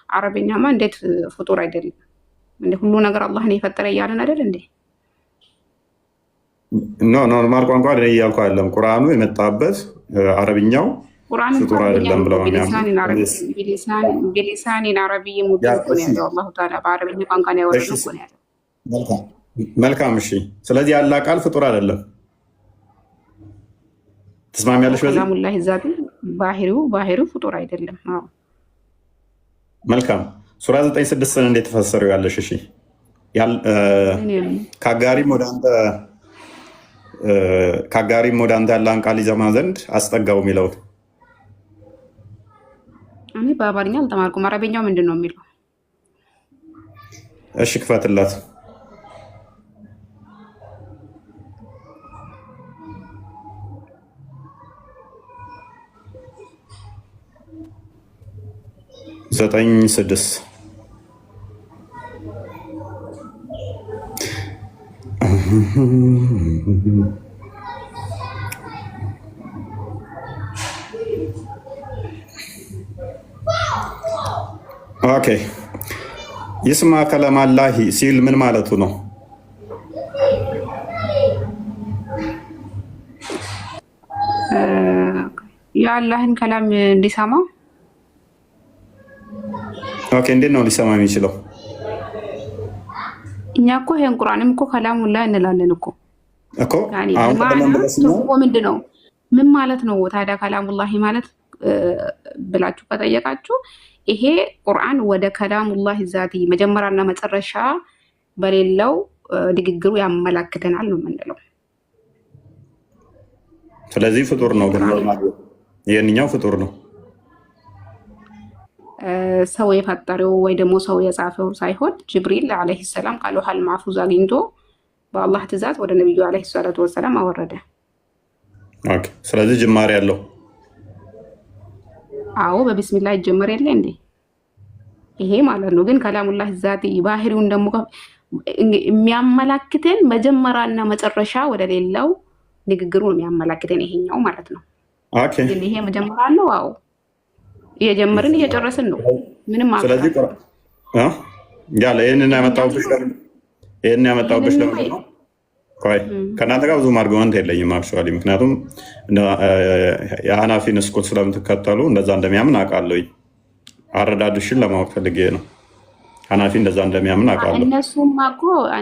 አረብኛማ እንዴት ፍጡር አይደለም እንዴ? ሁሉ ነገር አላህ ነው የፈጠረ እያለን አይደል እንዴ? ኖርማል ቋንቋ እያልኩ አይደለም። ቁርአኑ የመጣበት አረብኛው ፍጡር አይደለም ብለው ቢሊሳኒን አረብይ ሙቢን እኮ ነው ያለው አላሁ ተዓላ በአረብኛ ቋንቋ ነው ያወረደው እኮ ነው ያለው። መልካም እሺ። ስለዚህ ያላ ቃል ፍጡር አይደለም። ተስማሚያለሽ? በዚህ ከላሙላህ ዛቱ ባህሪው ፍጡር አይደለም። አዎ መልካም። ሱራ 9:6 እንዴት ተፈሰረው ያለሽ? እሺ ካጋሪም ወደ አንተ ያላን ቃል ይዘማ ዘንድ አስጠጋው የሚለው እኔ በአማርኛ አልተማርኩም። አረበኛው ምንድን ነው የሚለው? እሺ ክፈትላት። ዘጠኝ 6 ኦኬ። ይስማ ከለማላሂ ሲል ምን ማለቱ ነው? የአላህን ከላም እንዲሰማ። ኦኬ። እንዴት ነው ሊሰማ የሚችለው? እኛ እኮ ይሄን ቁርአንም እኮ ከላሙላህ እንላለን እኮ ምንድን ነው ምን ማለት ነው ታዲያ? ከላሙላሂ ማለት ብላችሁ ከጠየቃችሁ ይሄ ቁርአን ወደ ከላሙላህ ዛቲ መጀመሪያና መጨረሻ በሌለው ንግግሩ ያመላክተናል ነው የምንለው። ስለዚህ ፍጡር ነው፣ ግን ይሄንኛው ፍጡር ነው። ሰው የፈጠረው ወይ ደግሞ ሰው የጻፈው ሳይሆን ጅብሪል አለይሂ ሰላም ቃሉሃል ማፉዝ አግኝቶ በአላህ ትእዛዝ ወደ ነብዩ አለይሂ ሰላቱ ወሰላም አወረደ። ኦኬ። ስለዚህ ጅማሬ ያለው አዎ በቢስሚላህ ይጀመር የለ እንዴ? ይሄ ማለት ነው። ግን ከላሙላህ ዛቲ ባህሪውን ደግሞ የሚያመላክተን መጀመሪያና መጨረሻ ወደ ሌላው ንግግሩ ነው የሚያመላክተን ይሄኛው ማለት ነው። ኦኬ። ግን ይሄ መጀመሪያ አለው። አዎ እየጀመርን እየጨረስን ነው። ምንም ማለት ስለዚህ ያለ ይሄንን ያመጣሁብሽ ለምንድን ነው? ከእናንተ ጋር ብዙም አርጉመንት የለኝም አክቹዋሊ። ምክንያቱም የሀናፊን ስኩል ስለምትከተሉ እንደዛ እንደሚያምን አውቃለሁ። አረዳድሽን ለማወቅ ፈልጌ ነው። ሀናፊ እንደዛ እንደሚያምን አውቃለሁ።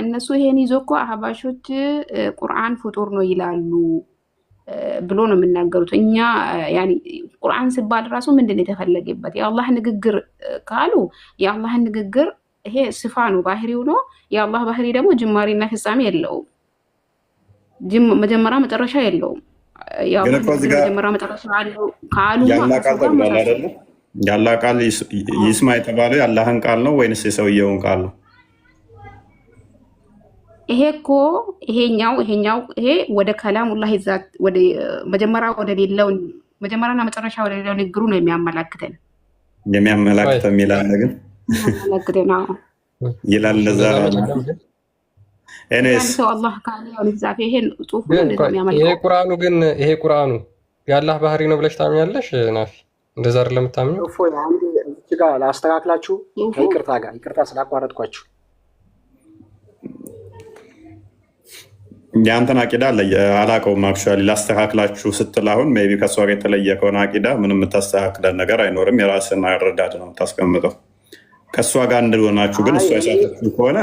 እነሱ ይሄን ይዞ እኮ አህባሾች ቁርአን ፍጡር ነው ይላሉ ብሎ ነው የምናገሩት። እኛ ቁርአን ሲባል ራሱ ምንድን ነው የተፈለገበት? የአላህ ንግግር ካሉ የአላህን ንግግር ይሄ ስፋ ነው፣ ባህሪው ነው። የአላህ ባህሪ ደግሞ ጅማሬና ፍጻሜ የለውም፣ መጀመሪያ መጨረሻ የለውም። መጀመሪያ መጨረሻ አለው ካሉ ያላ ቃል ይስማ የተባለው የአላህን ቃል ነው ወይንስ የሰውየውን ቃል ነው? ይሄ እኮ ይሄ ወደ ከላሙላህ ዛት ወደ መጀመሪያ ወደ ሌላው መጀመሪያና መጨረሻ ወደ ሌላው ንግግሩ ነው የሚያመላክተን የሚላል ነገር ይላል። ለዛ ሰው አላህ ካለ ዛፍ ይሄን ጽሁፍ ይሄ ቁርአኑ የአላህ ባህሪ ነው ብለሽ ታምኛለሽ ናፊ? እንደዛ አይደለም የምታምኚው? እዚህ ጋር ላስተካክላችሁ፣ ይቅርታ ስላቋረጥኳችሁ። የአንተን አቂዳ አላውቀውም አክቹዋሊ። ላስተካክላችሁ ስትል አሁን ሜይ ቢ ከእሷ ጋር የተለየ ከሆነ አቂዳ ምንም የምታስተካክለን ነገር አይኖርም። የራስን አረዳድ ነው የምታስቀምጠው። ከእሷ ጋር እንደሆናችሁ ግን እሷ የሳተችው ከሆነ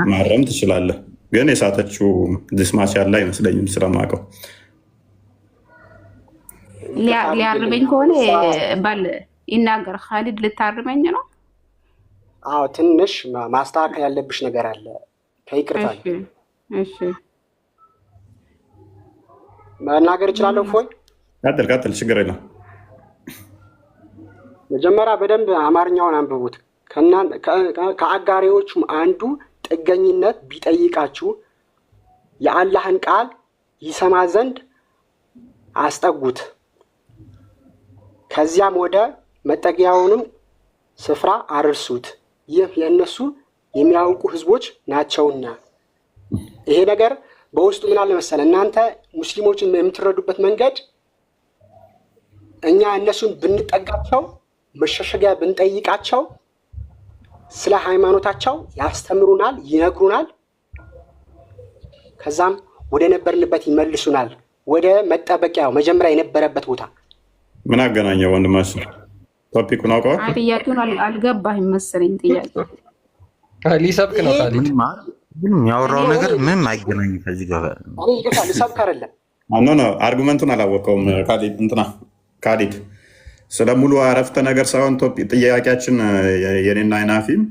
ማረም ትችላለህ። ግን የሳተችው ዲስማች ያለ አይመስለኝም ስለማውቀው። ሊያርመኝ ከሆነ ባል ይናገር። ካሊድ ልታርመኝ ነው? አዎ ትንሽ ማስተካከል ያለብሽ ነገር አለ። ከይቅርታ እሺ መናገር እችላለሁ? ፎይ ቀጥል፣ ችግር የለም። መጀመሪያ በደንብ አማርኛውን አንብቡት። ከአጋሪዎቹም አንዱ ጥገኝነት ቢጠይቃችሁ የአላህን ቃል ይሰማ ዘንድ አስጠጉት፣ ከዚያም ወደ መጠጊያውንም ስፍራ አርሱት፣ ይህ የእነሱ የሚያውቁ ህዝቦች ናቸውና። ይሄ ነገር በውስጡ ምን አለ መሰለ፣ እናንተ ሙስሊሞችን የምትረዱበት መንገድ እኛ እነሱን ብንጠጋቸው መሸሸጊያ ብንጠይቃቸው ስለ ሃይማኖታቸው ያስተምሩናል፣ ይነግሩናል። ከዛም ወደ ነበርንበት ይመልሱናል፣ ወደ መጠበቂያው መጀመሪያ የነበረበት ቦታ። ምን አገናኘው ወንድማችን? ቶፒኩን አውቀዋል? ጥያቄውን አልገባህም መሰለኝ። ጥያቄ ሊሰብክ ነው ካሊድ። ምንም ያወራው ነገር ምንም አይገናኝም ከዚህ ጋር። ሊሰብክ አይደለም። ኖ አርጉመንቱን አላወቀውም ካሊድ። ስለ ሙሉ አረፍተ ነገር ሳይሆን ጥያቄያችን የኔና አይናፊም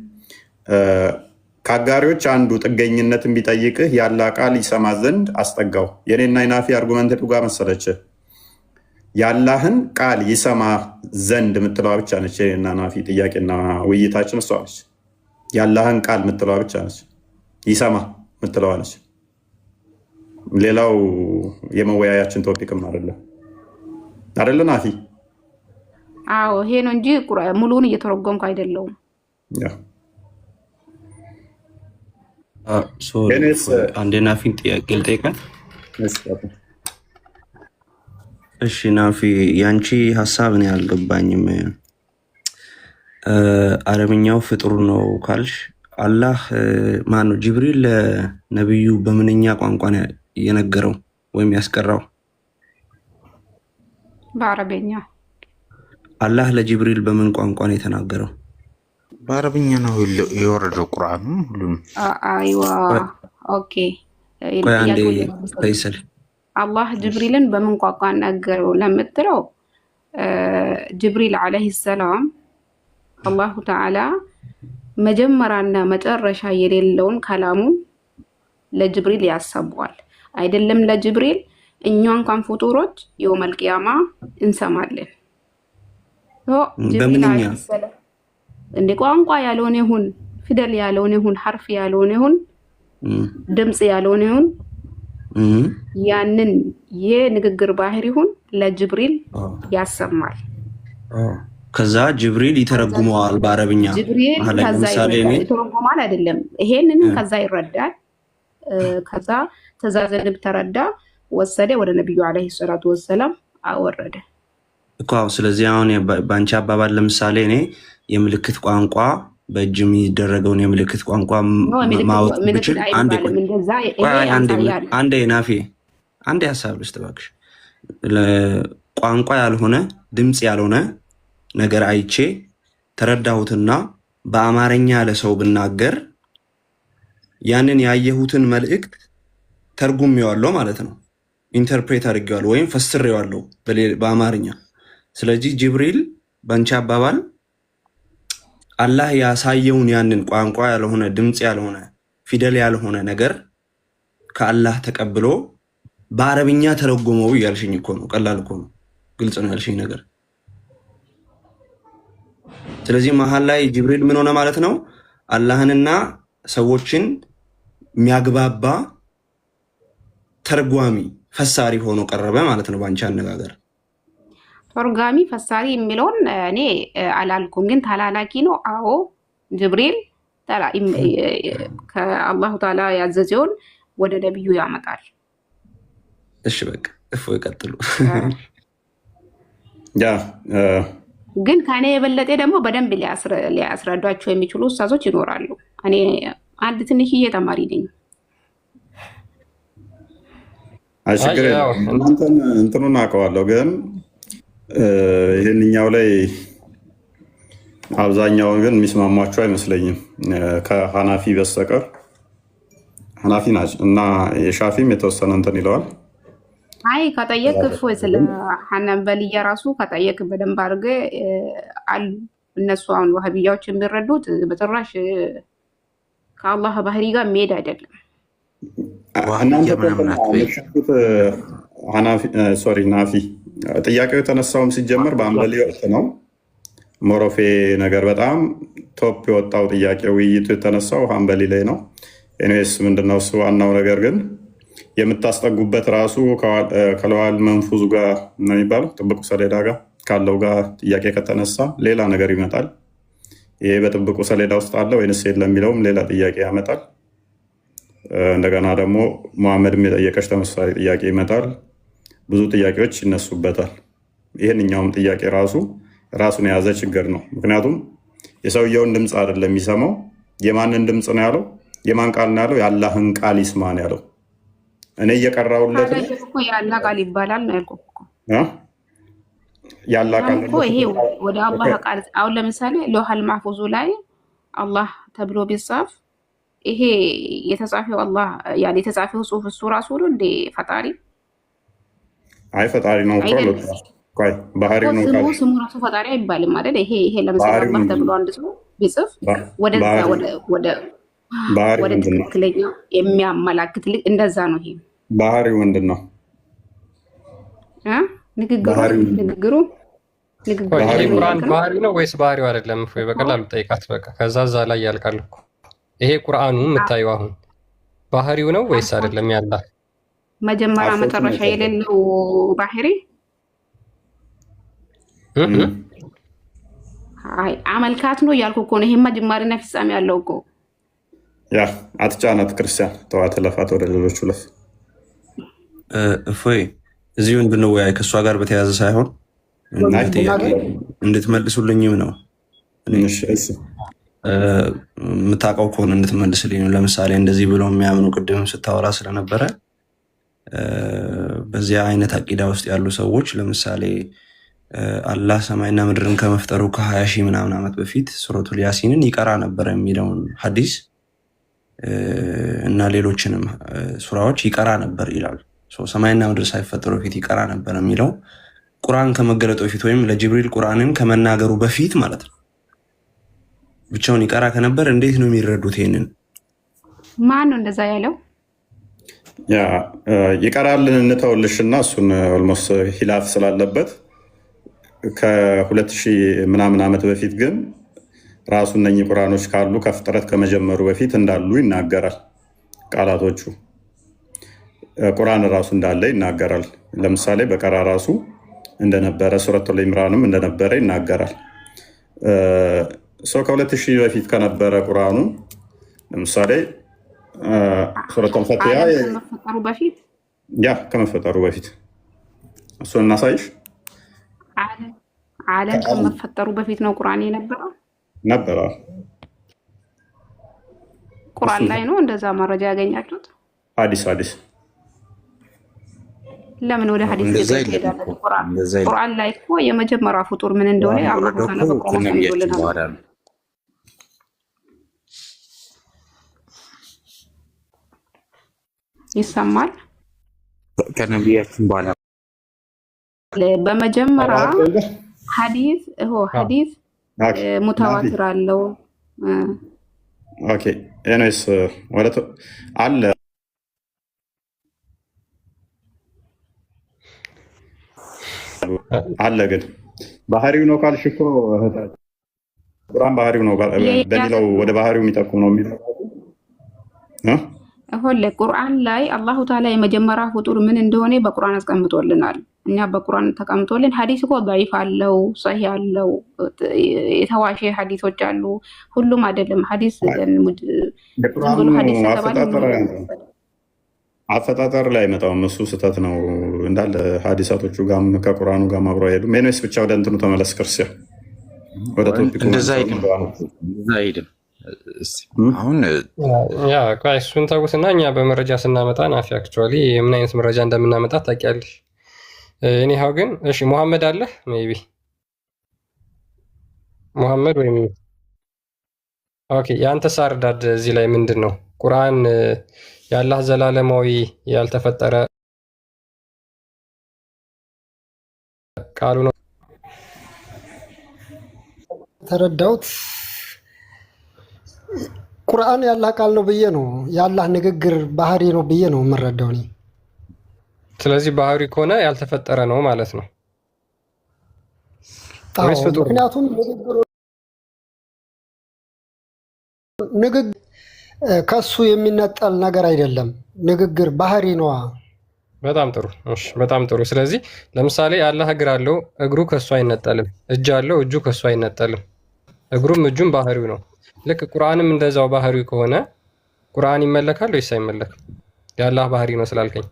ከአጋሪዎች አንዱ ጥገኝነትን ቢጠይቅህ ያለ ቃል ይሰማ ዘንድ አስጠጋው። የኔና አይናፊ አርጉመንት ጋር መሰለች ያላህን ቃል ይሰማ ዘንድ የምትለዋ ብቻ ነች። የኔና ናፊ ጥያቄና ውይይታችን እሷ ነች። ያላህን ቃል የምትለዋ ብቻ ነች። ይሰማ የምትለዋ ነች። ሌላው የመወያያችን ቶፒክም አይደለ ናፊ? አዎ ይሄ ነው እንጂ ሙሉውን እየተረጎምኩ አይደለውም። አንዴ ናፊን ጥያቄ ልጠይቃት። እሺ ናፊ፣ ያንቺ ሀሳብ እኔ አልገባኝም። አረብኛው ፍጡር ነው ካልሽ አላህ ማን ነው ጅብሪል ለነብዩ በምንኛ ቋንቋ ነው የነገረው ወይም ያስቀራው? በአረብኛ። አላህ ለጅብሪል በምን ቋንቋ ነው የተናገረው? በአረብኛ ነው የወረደው ቁርአኑ ሁሉም። አይዋ ኦኬ። አንዴ ፈይሰል አላህ ጅብሪልን በምን ቋንቋ ነገረው ለምትለው ጅብሪል ዓለይሂ ሰላም አላሁ ተዓላ መጀመሪያና መጨረሻ የሌለውን ከላሙ ለጅብሪል ያሰበዋል። አይደለም ለጅብሪል እኛ እንኳን ፍጡሮች የውመል ቂያማ እንሰማለን። በምንኛ እንደ ቋንቋ ያልሆነ ይሁን ፊደል ያልሆነ ይሁን ሐርፍ ያልሆነ ይሁን ድምጽ ያልሆነ ይሁን ያንን የንግግር ባህሪ ይሁን ለጅብሪል ያሰማል። ከዛ ጅብሪል ይተረጉመዋል በአረብኛ። ጅብሪል ከዛ ይተረጉማል አይደለም፣ ይሄንን ከዛ ይረዳል። ከዛ ትእዛዝን ተረዳ፣ ወሰደ፣ ወደ ነብዩ አለይሂ ሰላቱ ወሰላም አወረደ እኮ። ስለዚህ አሁን ባንቺ አባባል ለምሳሌ እኔ የምልክት ቋንቋ በእጅ የሚደረገውን የምልክት ቋንቋ ማወቅ ብችል አንዴ ናፊ አንዴ ሀሳብ ልስጥ እባክሽ። ቋንቋ ያልሆነ ድምፅ ያልሆነ ነገር አይቼ ተረዳሁትና በአማርኛ ለሰው ብናገር ያንን ያየሁትን መልእክት ተርጉሜዋለሁ ማለት ነው። ኢንተርፕሬት አድርጌዋለሁ ወይም ፈስሬዋለሁ በአማርኛ። ስለዚህ ጅብሪል በአንቺ አባባል አላህ ያሳየውን ያንን ቋንቋ ያልሆነ ድምፅ ያልሆነ ፊደል ያልሆነ ነገር ከአላህ ተቀብሎ በአረብኛ ተረጎመው እያልሽኝ እኮ ነው። ቀላል እኮ ነው፣ ግልጽ ነው ያልሽኝ ነገር። ስለዚህ መሀል ላይ ጅብሪል ምን ሆነ ማለት ነው? አላህንና ሰዎችን የሚያግባባ ተርጓሚ ፈሳሪ ሆኖ ቀረበ ማለት ነው በአንቺ አነጋገር። ተርጓሚ ፈሳሪ የሚለውን እኔ አላልኩም፣ ግን ተላላኪ ነው። አዎ ጅብሪል ከአላሁ ተዓላ ያዘዘውን ወደ ነብዩ ያመጣል። እሺ በቃ እፎ ይቀጥሉ። ግን ከኔ የበለጠ ደግሞ በደንብ ሊያስረዷቸው የሚችሉ ኡስታዞች ይኖራሉ። እኔ አንድ ትንሽዬ ተማሪ ነኝ። አሽከረ እናንተን እንትኑን አውቀዋለሁ፣ ግን ይህንኛው ላይ አብዛኛውን ግን የሚስማሟቸው አይመስለኝም ከሐናፊ በስተቀር። ሐናፊ ናቸው እና የሻፊም የተወሰነ እንትን ይለዋል። አይ ከጠየቅ እፎይ ስለ ሐናንበልያ ራሱ ከጠየቅ በደንብ አድርገህ አሉ። እነሱ አሁን ዋህብያዎች የሚረዱት በጭራሽ ከአላህ ባህሪ ጋር የሚሄድ አይደለም። ናፊ ጥያቄው የተነሳውም ሲጀመር በአንበሊ ወቅት ነው። ሞሮፌ ነገር በጣም ቶፕ የወጣው ጥያቄ ውይይቱ የተነሳው አንበሊ ላይ ነው። ኤኒዌይስ ምንድነው እሱ ዋናው ነገር ግን የምታስጠጉበት ራሱ ከለዋል መንፉዙ ጋር ነው የሚባለው ጥብቁ ሰሌዳ ጋር ካለው ጋር ጥያቄ ከተነሳ ሌላ ነገር ይመጣል። ይሄ በጥብቁ ሰሌዳ ውስጥ አለ ወይንስ የለም የሚለውም ሌላ ጥያቄ ያመጣል። እንደገና ደግሞ መሐመድም የጠየቀች ተመሳሳይ ጥያቄ ይመጣል። ብዙ ጥያቄዎች ይነሱበታል። ይህንኛውም ጥያቄ ራሱ ራሱን የያዘ ችግር ነው። ምክንያቱም የሰውየውን ድምፅ አይደለም የሚሰማው። የማንን ድምፅ ነው ያለው? የማን ቃል ነው ያለው? የአላህን ቃል ይስማ ነው ያለው። እኔ እየቀራሁለት የአላህ ቃል ይባላል ነው ያልኩህ እኮ። የአላህ ቃል እኮ ይሄ ወደ አላህ ቃል አሁን ለምሳሌ ሎሐል ማህፉዙ ላይ አላህ ተብሎ ቢጻፍ ይሄ የተጻፈው አላህ ያለ የተጻፈው ጽሁፍ እሱ ራሱ ነው እንደ ፈጣሪ? አይ ፈጣሪ ነው እኮ ቆይ ባህሪው ነው ቃል ስሙ ራሱ ፈጣሪ አይባልም አይደል? ይሄ ለምሳሌ አላህ ተብሎ አንድ ሰው ቢጽፍ ወደዛ ወደ ትክክለኛው የሚያመላክት እንደዛ ነው። ይሄ ባህሪው ምንድን ነው? ንግግሩ ቁርአን ባህሪ ነው ወይስ ባህሪው አይደለም? እፎይ በቀላሉ ጠይቃት በቃ። ከዛ እዛ ላይ ያልቃል እኮ። ይሄ ቁርአኑ የምታየው አሁን ባህሪው ነው ወይስ አይደለም? ያላ መጀመሪያ መጨረሻ የሌለው ባህሪ አይ አመልካት ነው ያልኩ እኮ ነው። ይሄማ ጅማሬና ፍጻሜ ያለው እኮ። ያ አትጫናት ክርስቲያን፣ ተዋት፣ ለፋት፣ ወደ ሌሎቹ ለፍ። እፎይ እዚሁ እንድንወያይ ከእሷ ጋር በተያያዘ ሳይሆን እንድትመልሱልኝም ነው። የምታውቀው ከሆነ እንድትመልስልኝ ነው። ለምሳሌ እንደዚህ ብሎ የሚያምኑ ቅድምም ስታወራ ስለነበረ በዚያ አይነት አቂዳ ውስጥ ያሉ ሰዎች ለምሳሌ አላህ ሰማይና ምድርን ከመፍጠሩ ከ20 ሺህ ምናምን ዓመት በፊት ሱረቱል ያሲንን ይቀራ ነበር የሚለውን ሐዲስ እና ሌሎችንም ሱራዎች ይቀራ ነበር ይላል። ሰማይና ምድር ሳይፈጠሩ በፊት ይቀራ ነበር የሚለው ቁርአን ከመገለጡ በፊት ወይም ለጅብሪል ቁርአንን ከመናገሩ በፊት ማለት ነው። ብቻውን ይቀራ ከነበር እንዴት ነው የሚረዱት? ይሄንን ማን ነው እንደዛ ያለው? ያ ይቀራልን እንተውልሽና እሱን ኦልሞስት ሂላፍ ስላለበት ከ2000 ምናምን ዓመት በፊት ግን ራሱ እነኚህ ቁርአኖች ካሉ ከፍጥረት ከመጀመሩ በፊት እንዳሉ ይናገራል። ቃላቶቹ ቁርአን ራሱ እንዳለ ይናገራል። ለምሳሌ በቀራ ራሱ እንደነበረ ሱረቱል ኢምራንም እንደነበረ ይናገራል። ሰው ከ2000 በፊት ከነበረ ቁርአኑ ለምሳሌ ሱረቱል ፈቲሃ ከመፈጠሩ በፊት እሱን እናሳይሽ። ዓለም ከመፈጠሩ በፊት ነው ቁርአን የነበረው ነበረ። ቁርአን ላይ ነው እንደዛ መረጃ ያገኛችሁት? ሐዲስ ለምን ወደ ሐዲስ ይሄዳል? ቁርአን ላይ እኮ የመጀመሪያ ፍጡር ምን እንደሆነ አላህ ተነግሮናል። ይሰማል ከነቢያችን በኋላ በመጀመሪያ ሐዲስ ሙተዋትር አለው። ኦኬ ኤኒዌይስ ወለቶ አለ ግን ባህሪው ነው ካልሽ እኮ ቁርአን ባህሪው ነው በሚለው ወደ ባህሪው የሚጠቁም ነው የሚለው ቁርአን ላይ አላሁ ተዓላ የመጀመሪያ ፍጡር ምን እንደሆነ በቁርአን አስቀምጦልናል። እኛ በቁርአን ተቀምጦልን ሐዲስ እኮ ضعيف አለው፣ ሰሂህ አለው፣ የተዋሸ ሐዲሶች አሉ። ሁሉም አይደለም ሐዲስ አፈጣጠር ላይ አይመጣውም። እሱ ስህተት ነው እንዳለ ሐዲሳቶቹ ጋርም ከቁርአኑ ጋር አብረው አይሄዱም። ሜኖስ ብቻ ወደ እንትኑ ተመለስ ክርስቲያን፣ ወደ ቶፒኩ እንደዛ አይደለም። አሁን እሱን ተውትና እኛ በመረጃ ስናመጣ ናፊ አክቹዋሊ ምን አይነት መረጃ እንደምናመጣ ታውቂያለሽ። እኒሃው ግን እሺ ሙሐመድ አለህ ሜይ ቢ ሙሐመድ ወይም ኦኬ የአንተ ሳርዳድ እዚህ ላይ ምንድን ነው? ቁርአን የአላህ ዘላለማዊ ያልተፈጠረ ቃሉ ነው ተረዳሁት። ቁርአን የአላህ ቃል ነው ብዬ ነው የአላህ ንግግር ባህሪ ነው ብዬ ነው የምረዳው እኔ። ስለዚህ ባህሪ ከሆነ ያልተፈጠረ ነው ማለት ነው። ምክንያቱም ንግግር ከሱ የሚነጠል ነገር አይደለም። ንግግር ባህሪ ነዋ። በጣም ጥሩ። እሺ፣ በጣም ጥሩ። ስለዚህ ለምሳሌ አላህ እግር አለው፣ እግሩ ከሱ አይነጠልም። እጅ አለው፣ እጁ ከሱ አይነጠልም። እግሩም እጁም ባህሪው ነው። ልክ ቁርአንም እንደዛው ባህሪው ከሆነ ቁርአን ይመለካል ወይስ አይመለክም? የአላህ ባህሪ ነው ስላልከኝ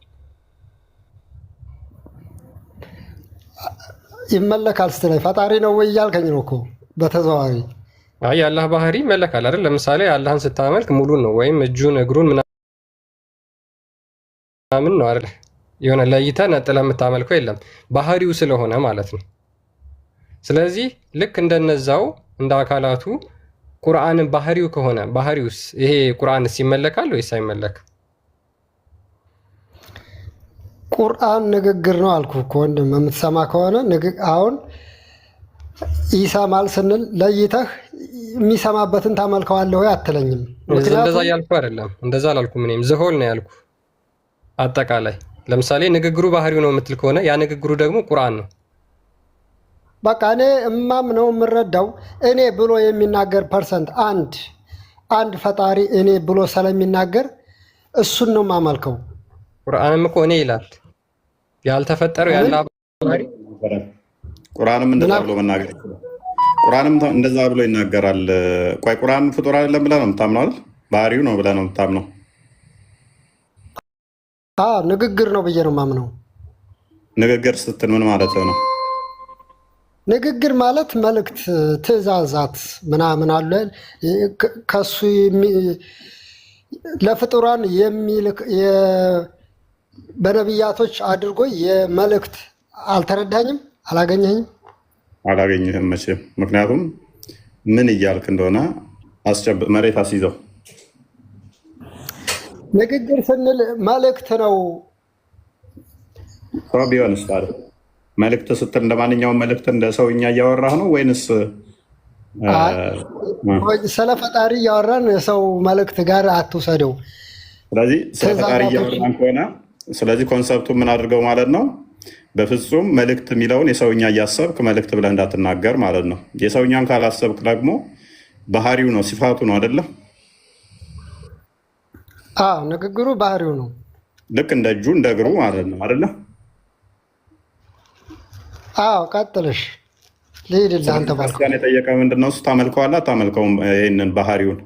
ይመለካል ስትለኝ ፈጣሪ ነው ወይ እያልከኝ ነው እኮ በተዘዋዋሪ። አይ የአላህ ባህሪ ይመለካል አይደል? ለምሳሌ አላህን ስታመልክ ሙሉን ነው ወይም እጁን እግሩን ምናምን ነው አይደል? የሆነ ለይተህ ነጥለህ የምታመልከው የለም ባህሪው ስለሆነ ማለት ነው። ስለዚህ ልክ እንደነዛው እንደ አካላቱ ቁርአንን ባህሪው ከሆነ ባህሪውስ ይሄ ቁርአንስ ይመለካል ወይስ አይመለክም? ቁርአን ንግግር ነው አልኩ እኮ ወንድም፣ የምትሰማ ከሆነ አሁን ይሰማል ስንል ለይተህ የሚሰማበትን ታመልከዋለህ ወይ አትለኝም። እንደዛ ያልኩ አይደለም፣ እንደዛ አላልኩም። እኔም ዝሆል ነው ያልኩ። አጠቃላይ ለምሳሌ ንግግሩ ባህሪው ነው የምትል ከሆነ ያ ንግግሩ ደግሞ ቁርአን ነው። በቃ እኔ እማምነው የምረዳው እኔ ብሎ የሚናገር ፐርሰንት አንድ ፈጣሪ እኔ ብሎ ስለሚናገር እሱን ነው የማመልከው። ቁርአንም እኮ እኔ ይላል ያልተፈጠረው ያለ ባህሪ። ቁርአንም እንደዛ ብሎ መናገር ይችላል። ቁርአንም እንደዛ ብሎ ይናገራል። ቆይ ቁርአን ፍጡር አይደለም ብለህ ነው የምታምነው አይደል? ባህሪው ነው ብለህ ነው የምታምነው? ንግግር ነው ብዬ ነው የማምነው። ንግግር ስትል ምን ማለት ነው? ንግግር ማለት መልእክት፣ ትእዛዛት ምናምን አለ ከሱ ለፍጡራን የሚልክ በነቢያቶች አድርጎ የመልእክት አልተረዳኝም? አላገኘኝም? አላገኘህም መቼም። ምክንያቱም ምን እያልክ እንደሆነ መሬት አስይዘው። ንግግር ስንል መልእክት ነው ቢሆንስ ታዲያ መልእክት ስትል እንደ ማንኛውም መልእክት እንደ ሰውኛ እያወራህ ነው ወይንስ ስለ ፈጣሪ እያወራን የሰው መልእክት ጋር አትውሰደው። ስለዚህ ስለ ፈጣሪ እያወራን ከሆነ ስለዚህ ኮንሰፕቱ ምን አድርገው ማለት ነው? በፍጹም መልእክት የሚለውን የሰውኛ እያሰብክ መልእክት ብለህ እንዳትናገር ማለት ነው። የሰውኛን ካላሰብክ ደግሞ ባህሪው ነው ሲፋቱ ነው አይደለም? ንግግሩ ባህሪው ነው። ልክ እንደ እጁ እንደ እግሩ ማለት ነው አይደለም? ቀጥልሽ ልሂድልህ። አንተ ክርስቲያን የጠየቀ ምንድነው? እሱ ታመልከዋለህ አታመልከውም? ይህንን ባህሪውን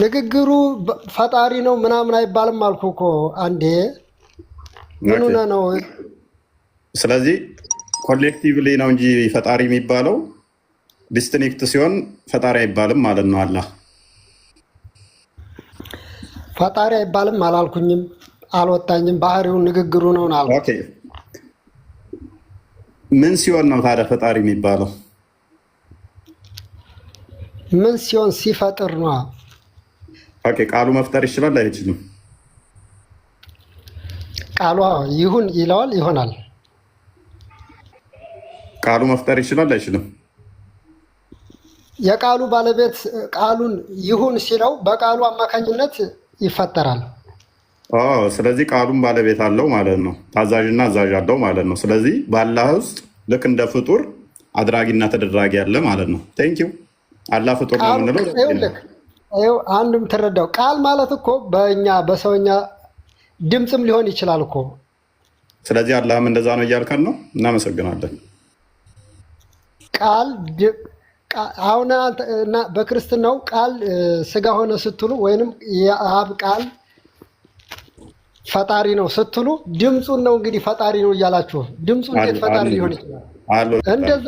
ንግግሩ ፈጣሪ ነው ምናምን አይባልም አልኩ እኮ አንዴ። ምን ሆነህ ነው? ስለዚህ ኮሌክቲቭሊ ነው እንጂ ፈጣሪ የሚባለው ዲስቲንክት ሲሆን ፈጣሪ አይባልም ማለት ነው። አላህ ፈጣሪ አይባልም አላልኩኝም፣ አልወጣኝም። ባህሪውን ንግግሩ ነው አልኩ። ምን ሲሆን ነው ታዲያ ፈጣሪ የሚባለው? ምን ሲሆን? ሲፈጥር ነው። ቃሉ መፍጠር ይችላል አይችልም? ቃሉ ይሁን ይለዋል፣ ይሆናል። ቃሉ መፍጠር ይችላል አይችልም? የቃሉ ባለቤት ቃሉን ይሁን ሲለው በቃሉ አማካኝነት ይፈጠራል። ስለዚህ ቃሉን ባለቤት አለው ማለት ነው። ታዛዥና አዛዥ አለው ማለት ነው። ስለዚህ በአላህ ውስጥ ልክ እንደ ፍጡር አድራጊና ተደራጊ አለ ማለት ነው። ቴንኪው። አላህ ፍጡር ነው የምንለው አንድም ትረዳው ቃል ማለት እኮ በእኛ በሰውኛ ድምፅም ሊሆን ይችላል እኮ። ስለዚህ አላህም እንደዛ ነው እያልከን ነው። እናመሰግናለን። ቃል አሁን እና በክርስትናው ቃል ስጋ ሆነ ስትሉ ወይንም የአብ ቃል ፈጣሪ ነው ስትሉ ድምፁን ነው እንግዲህ ፈጣሪ ነው እያላችሁ። ድምፁ እንዴት ፈጣሪ ሊሆን ይችላል? እንደዛ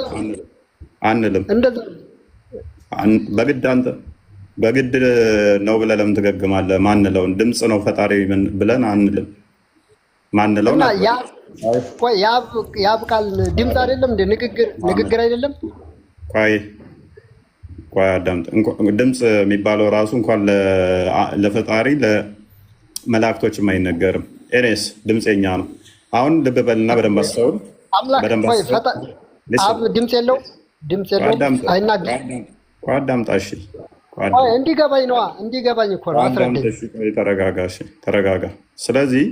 አንልም። በግድ ነው ብለህ ለምን ትገግማለህ? ማንለውን ድምፅ ነው ፈጣሪ ብለን አንልም። ማንለው የአብ ቃል ድምፅ አይደለም እንደ ንግግር አይደለም? ቆይ አዳምጥ። ድምፅ የሚባለው ራሱ እንኳን ለፈጣሪ ለመላእክቶችም አይነገርም። ኤኔስ ድምፅ የኛ ነው። አሁን ልብ በልና በደንብ አስተውል። አብ ድምፅ የለው አይናገርም። አዳምጣ። እሺ እንዲገባኝ ነዋ። እንዲገባኝ እኮ ነው። ተረጋጋ። ስለዚህ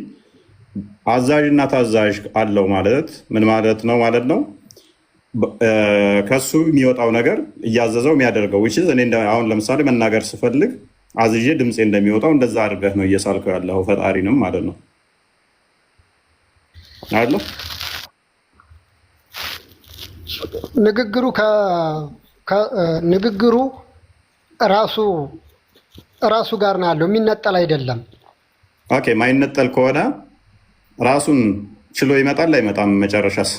አዛዥና ታዛዥ አለው ማለት ምን ማለት ነው ማለት ነው? ከሱ የሚወጣው ነገር እያዘዘው የሚያደርገው እኔ አሁን ለምሳሌ መናገር ስፈልግ አዝዤ ድምፄ እንደሚወጣው እንደዛ አድርገህ ነው እየሳልከው ያለው ፈጣሪንም ማለት ነው አለ። ንግግሩ ራሱ ጋር ነው ያለው፣ የሚነጠል አይደለም። ማይነጠል ከሆነ ራሱን ችሎ ይመጣል አይመጣም? መጨረሻስ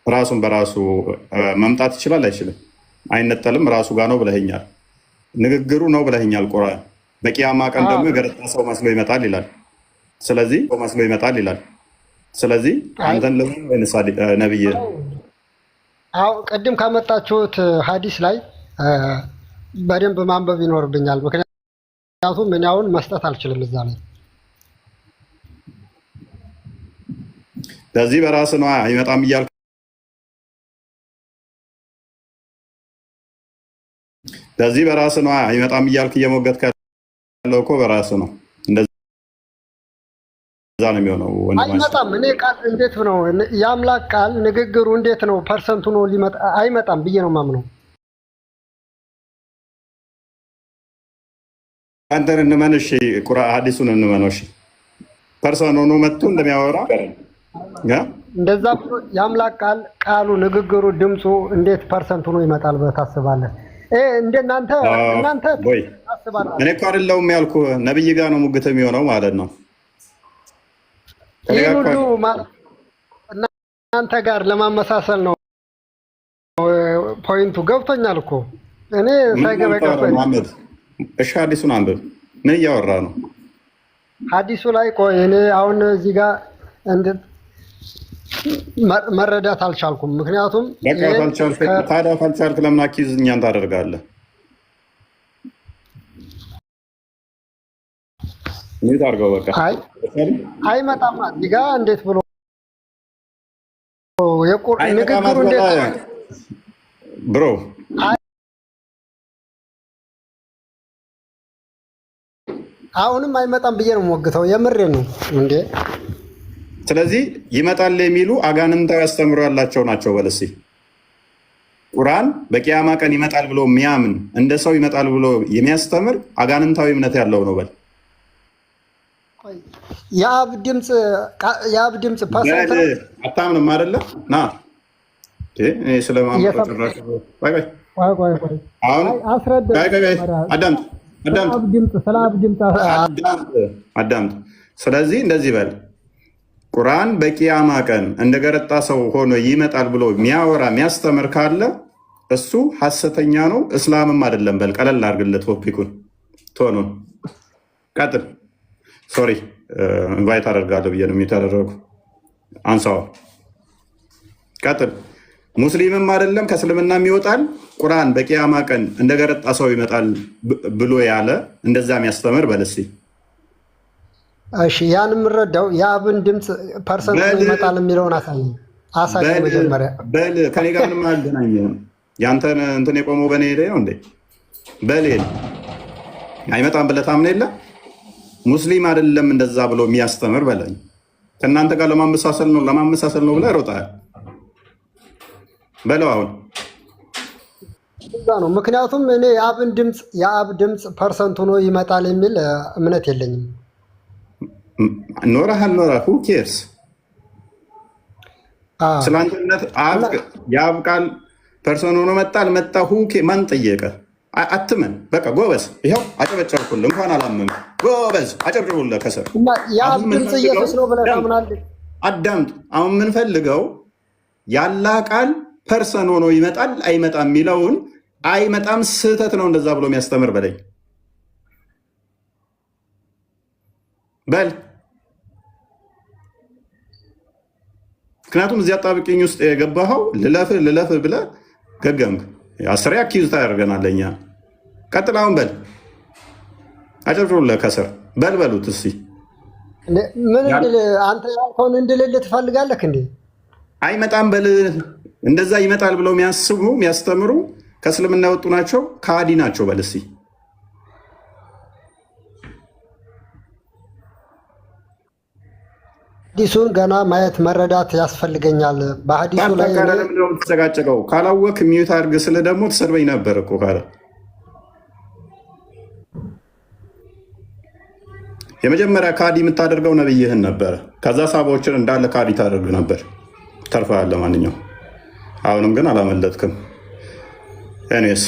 ራሱን በራሱ መምጣት ይችላል አይችልም? አይነጠልም። ራሱ ጋር ነው ብለኸኛል። ንግግሩ ነው ብለኸኛል። ቁርአን በቂያማ ቀን ደግሞ የገረጣ ሰው መስሎ ይመጣል ይላል። ስለዚህ አንተን ለምን ነብይ ቅድም ካመጣችሁት ሀዲስ ላይ በደንብ ማንበብ ይኖርብኛል። ምክንያቱም እኔ አሁን መስጠት አልችልም እዛ ላይ። ለዚህ በራስ ነው አይመጣም እያልክ እየሞገትክ ያለው እኮ በራስ ነው። እንደዛ ነው የሚሆነው። አይመጣም። እኔ ቃል እንዴት ነው የአምላክ ቃል ንግግሩ እንዴት ነው ፐርሰንቱ ነው ሊመጣ አይመጣም ብዬ ነው ማምነው። አንተን እንመንሽ ቁርአን ሐዲሱን እንመንሽ ፐርሰን ሆኖ መጥቶ እንደሚያወራ እንደዛ ብሎ የአምላክ ቃሉ ንግግሩ ድምፁ እንዴት ፐርሰንቱ ነው ይመጣል ብለህ ታስባለህ? እናንተ ታስባለህ። እኔ እኮ አይደለሁም ያልኩህ ነብይ ጋር ነው ሙግት የሚሆነው ማለት ነው። ይህ ሁሉ እናንተ ጋር ለማመሳሰል ነው ፖይንቱ። ገብቶኛል እኮ እኔ ሳይገባ መሐመድ። እሺ ሐዲሱን አንብብ። ምን እያወራ ነው ሐዲሱ ላይ? ቆይ እኔ አሁን እዚህ ጋር መረዳት አልቻልኩም። ምክንያቱም ታዲያ ካልቻልክ ለምን አኪዝ እኛን ታደርጋለህ? ምን ታርገው? በቃ አይመጣም እዚህ ጋር እንዴት ብሎ ንግግሩ እንዴት ብሮ አሁንም አይመጣም ብዬ ነው የምወግተው። የምሬ ነው እንዴ። ስለዚህ ይመጣል የሚሉ አጋንንታዊ አስተምሮ ያላቸው ናቸው። በለሲ ቁርአን በቂያማ ቀን ይመጣል ብሎ የሚያምን እንደ ሰው ይመጣል ብሎ የሚያስተምር አጋንንታዊ እምነት ያለው ነው። በል የአብ ድምፅ ፐርሰንት አታምንም አይደለ? ና አዳምጥ። ስለዚህ እንደዚህ በል ቁርአን በቂያማ ቀን እንደገረጣ ሰው ሆኖ ይመጣል ብሎ የሚያወራ የሚያስተምር ካለ እሱ ሐሰተኛ ነው፣ እስላምም አይደለም። በል ቀለል አድርግለት ቶፒኩን ቶኑን። ቀጥል። ሶሪ ኢንቫይት አደርጋለሁ ብዬ ነው የሚተደረጉ። አንሳው። ቀጥል። ሙስሊምም አይደለም ከእስልምናም ይወጣል። ቁርአን በቂያማ ቀን እንደገረጣ ሰው ይመጣል ብሎ ያለ እንደዛ የሚያስተምር በል እስኪ። እሺ ያን የምረዳው የአብን ድምፅ ፐርሰንት ይመጣል የሚለውን አሳይ መጀመሪያ። በል ከኔ ጋር ምንም አያገናኝም። ያንተን እንትን የቆመው በእኔ ሄደ ነው እንዴ? በል አይመጣም ብለህ ታምን የለ ሙስሊም አይደለም እንደዛ ብሎ የሚያስተምር በለኝ። ከእናንተ ጋር ለማመሳሰል ነው ብለህ ሮጣል በለው። አሁን እዛ ነው። ምክንያቱም እኔ የአብ ድምፅ ፐርሰንቱ ነው ይመጣል የሚል እምነት የለኝም። ኖረህ አልኖረህ ሁ ኬርስ ስለአንተነት የአብ ቃል ፐርሰን ሆኖ መጣ አልመጣ ማን ጠየቀ? አትመን። በቃ ጎበዝ፣ ይኸው አጨበጨብኩልህ። እንኳን አላመን ጎበዝ፣ አጨብጭቡልህ ከስር። የአብ ድምፅ ኢየሱስ ነው ብለህ ታምናለህ? አዳምጥ። አሁን የምንፈልገው ያላ ቃል ፐርሰን ሆኖ ይመጣል አይመጣም የሚለውን አይመጣም ስህተት ነው እንደዛ ብሎ የሚያስተምር በለኝ በል። ምክንያቱም እዚያ አጣብቂኝ ውስጥ የገባኸው ልለፍ ብለህ ገገምክ። አስሬ አኪዝ ታደርገናለህ እኛ። ቀጥል አሁን በል። አጨብጭቡልህ ከስር በሉት እስኪ። ምን አንተ ያልከውን እንድልልህ ትፈልጋለህ እንዴ? አይመጣም በል። እንደዛ ይመጣል ብለው የሚያስተምሩ ከእስልምና የወጡ ናቸው፣ ከሃዲ ናቸው በል እስኪ። ሐዲሱን ገና ማየት መረዳት ያስፈልገኛል። በሐዲሱ ላይ ተጨቃጨቀው ካላወቅ ሚዩት አድርግ ስለ ደግሞ ትሰድበኝ ነበር እኮ ካለ የመጀመሪያ ካዲ የምታደርገው ነብይህን ነበረ። ከዛ ሳባዎችን እንዳለ ካዲ ታደርግ ነበር። ተርፈሃል። ለማንኛውም አሁንም ግን አላመለጥክም። እኔስ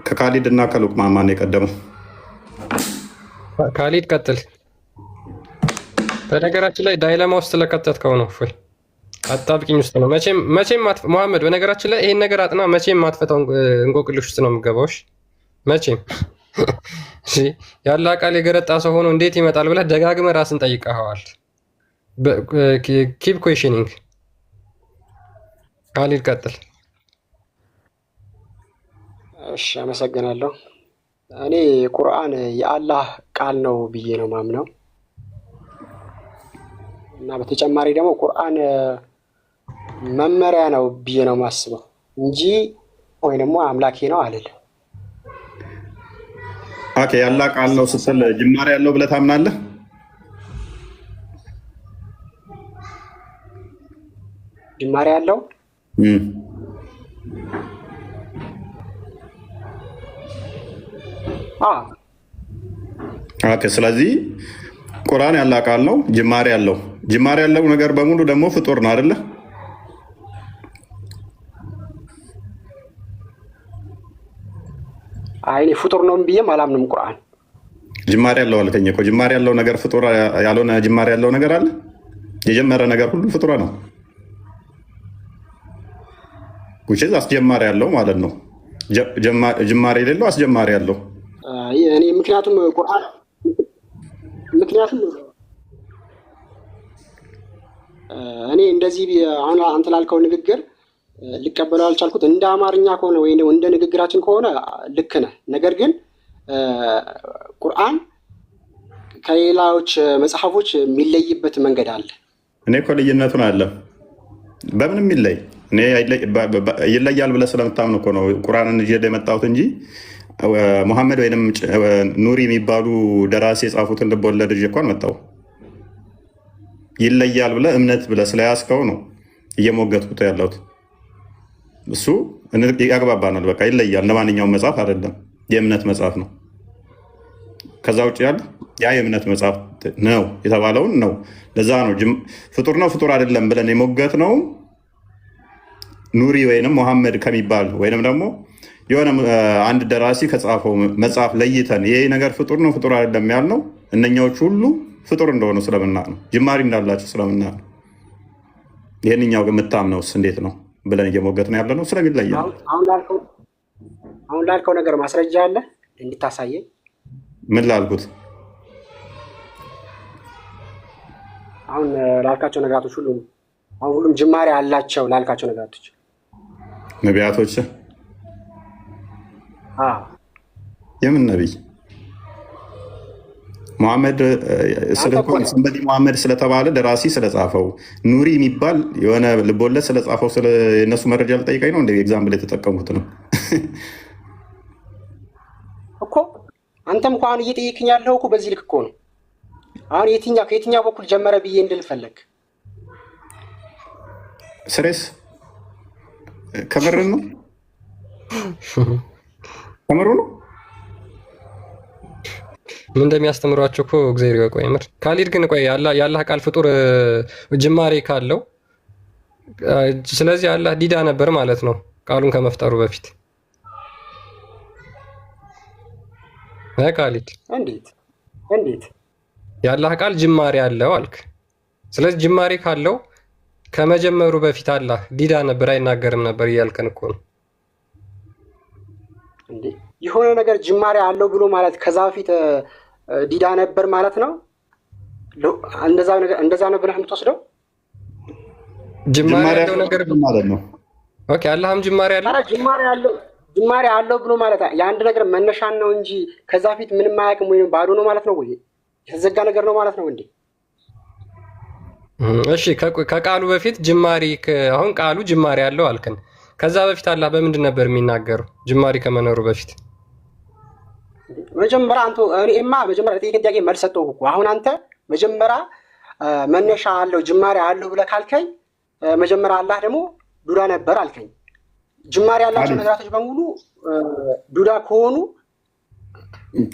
ከካሊድ እና ከሉቅማን ማን የቀደመው? ካሊድ ቀጥል። በነገራችን ላይ ዳይለማ ውስጥ ስለከተትከው ነው። እፎይ አጣብቂኝ ውስጥ ነው። መቼም መሐመድ፣ በነገራችን ላይ ይሄን ነገር አጥና። መቼም ማትፈታው እንቆቅልሽ ውስጥ ነው የምገባው። መቼም ያለ ቃል የገረጣ ሰው ሆኖ እንዴት ይመጣል ብለህ ደጋግመህ ራስን ጠይቀኸዋል። ኪፕ ኩዌሽኒንግ። ካሊድ ቀጥል። እሺ አመሰግናለሁ። እኔ ቁርአን የአላህ ቃል ነው ብዬ ነው ማምነው እና በተጨማሪ ደግሞ ቁርአን መመሪያ ነው ብዬ ነው ማስበው እንጂ ወይ ደግሞ አምላኬ ነው አልልም። ኦኬ፣ ያላህ ቃል ነው ስትል ጅማሬ ያለው ብለህ ታምናለህ? ጅማሬ ያለው ኦኬ። ስለዚህ ቁርአን ያላህ ቃል ነው፣ ጅማሬ ያለው። ጅማሬ ያለው ነገር በሙሉ ደግሞ ፍጡር ነው አይደለ? አይ እኔ ፍጡር ነው ብዬም አላምንም። ቁርአን ጅማሬ ያለው አልከኝ እኮ። ጅማሬ ያለው ነገር ፍጡር ያልሆነ ጅማሬ ያለው ነገር አለ? የጀመረ ነገር ሁሉ ፍጡር ነው። ውጭ አስጀማሪ ያለው ማለት ነው። ጅማሬ የሌለው አስጀማሪ ያለው እኔ ምክንያቱም እኔ እንደዚህ አሁን አንተ ላልከው ንግግር ሊቀበለው አልቻልኩት። እንደ አማርኛ ከሆነ ወይ እንደ ንግግራችን ከሆነ ልክ ነህ። ነገር ግን ቁርአን ከሌላዎች መጽሐፎች የሚለይበት መንገድ አለ። እኔ እኮ ልዩነቱን አለ በምንም ይለይ። እኔ ይለያል ብለህ ስለምታምን እኮ ነው ቁርአንን ይዤ የመጣሁት እንጂ ሙሐመድ ወይም ኑሪ የሚባሉ ደራሲ የጻፉትን ልቦለድ ይዤ እኮ አልመጣሁም። ይለያል ብለህ እምነት ብለህ ስለያዝከው ነው እየሞገትኩት ያለሁት። እሱ ያግባባናል። በቃ ይለያል። ለማንኛውም መጽሐፍ አይደለም፣ የእምነት መጽሐፍ ነው። ከዛ ውጭ ያለ ያ የእምነት መጽሐፍ ነው የተባለውን ነው። ለዛ ነው ፍጡር ነው ፍጡር አይደለም ብለን የሞገት ነው። ኑሪ ወይንም ሙሐመድ ከሚባል ወይንም ደግሞ የሆነ አንድ ደራሲ ከጻፈው መጽሐፍ ለይተን ይሄ ነገር ፍጡር ነው ፍጡር አይደለም ያልነው እነኛዎች ሁሉ ፍጡር እንደሆኑ ስለምናቅ ነው። ጅማሬ እንዳላቸው ስለምናቅ ነው። ይህንኛው ግን የምታምነውስ እንዴት ነው ብለን እየሞገት ነው ያለ ነው። ስለሚለየ አሁን ላልከው ነገር ማስረጃ አለ እንድታሳየኝ? ምን ላልኩት? አሁን ላልካቸው ነገራቶች ሁሉም ጅማሬ አላቸው ላልካቸው ነገራቶች ነቢያቶች የምን ነቢይ? ሙሐመድ ስለተባለ ደራሲ ስለጻፈው ኑሪ የሚባል የሆነ ልቦለድ ስለጻፈው የእነሱ መረጃ ልጠይቀኝ ነው እንደ ኤግዛምፕል የተጠቀሙት ነው እኮ። አንተም እኮ አሁን እየጠየቅኝ ያለው እኮ በዚህ ልክ እኮ ነው። አሁን ከየትኛው በኩል ጀመረ ብዬ እንድል ፈለግ? ስሬስ ከምር ነው ከምሩ ነው። ምን እንደሚያስተምሯቸው እኮ እግዚአብሔር ይወቀው። የምር ካሊድ ግን ቆይ የአላህ ቃል ፍጡር ጅማሬ ካለው ስለዚህ አላህ ዲዳ ነበር ማለት ነው ቃሉን ከመፍጠሩ በፊት። ካሊድ እንዴት የአላህ ቃል ጅማሬ አለው አልክ? ስለዚህ ጅማሬ ካለው ከመጀመሩ በፊት አላህ ዲዳ ነበር አይናገርም ነበር እያልከን እኮ ነው። የሆነ ነገር ጅማሬ አለው ብሎ ማለት ከዛ በፊት ዲዳ ነበር ማለት ነው? እንደዛ ነው ብለህ የምትወስደው? ጅማሬ ያለው ነገር ማለት ነው። ኦኬ፣ አላህም ጅማሬ አለው። ጅማሬ አለው ብሎ ማለት የአንድ ነገር መነሻን ነው እንጂ ከዛ ፊት ምንም አያውቅም ወይም ባዶ ነው ማለት ነው ወይ የተዘጋ ነገር ነው ማለት ነው እንዴ? እሺ፣ ከቃሉ በፊት ጅማሬ አሁን ቃሉ ጅማሬ አለው አልከን። ከዛ በፊት አላህ በምንድን ነበር የሚናገረው? ጅማሬ ከመኖሩ በፊት መጀመሪያ መጀመሪያ ለጠየቀኝ ጥያቄ መልስ ሰጠሁህ እኮ። አሁን አንተ መጀመሪያ መነሻ አለው ጅማሬ አለው ብለህ ካልከኝ መጀመሪያ አላህ ደግሞ ዱዳ ነበር አልከኝ። ጅማሬ ያላቸው ነገራቶች በሙሉ ዱዳ ከሆኑ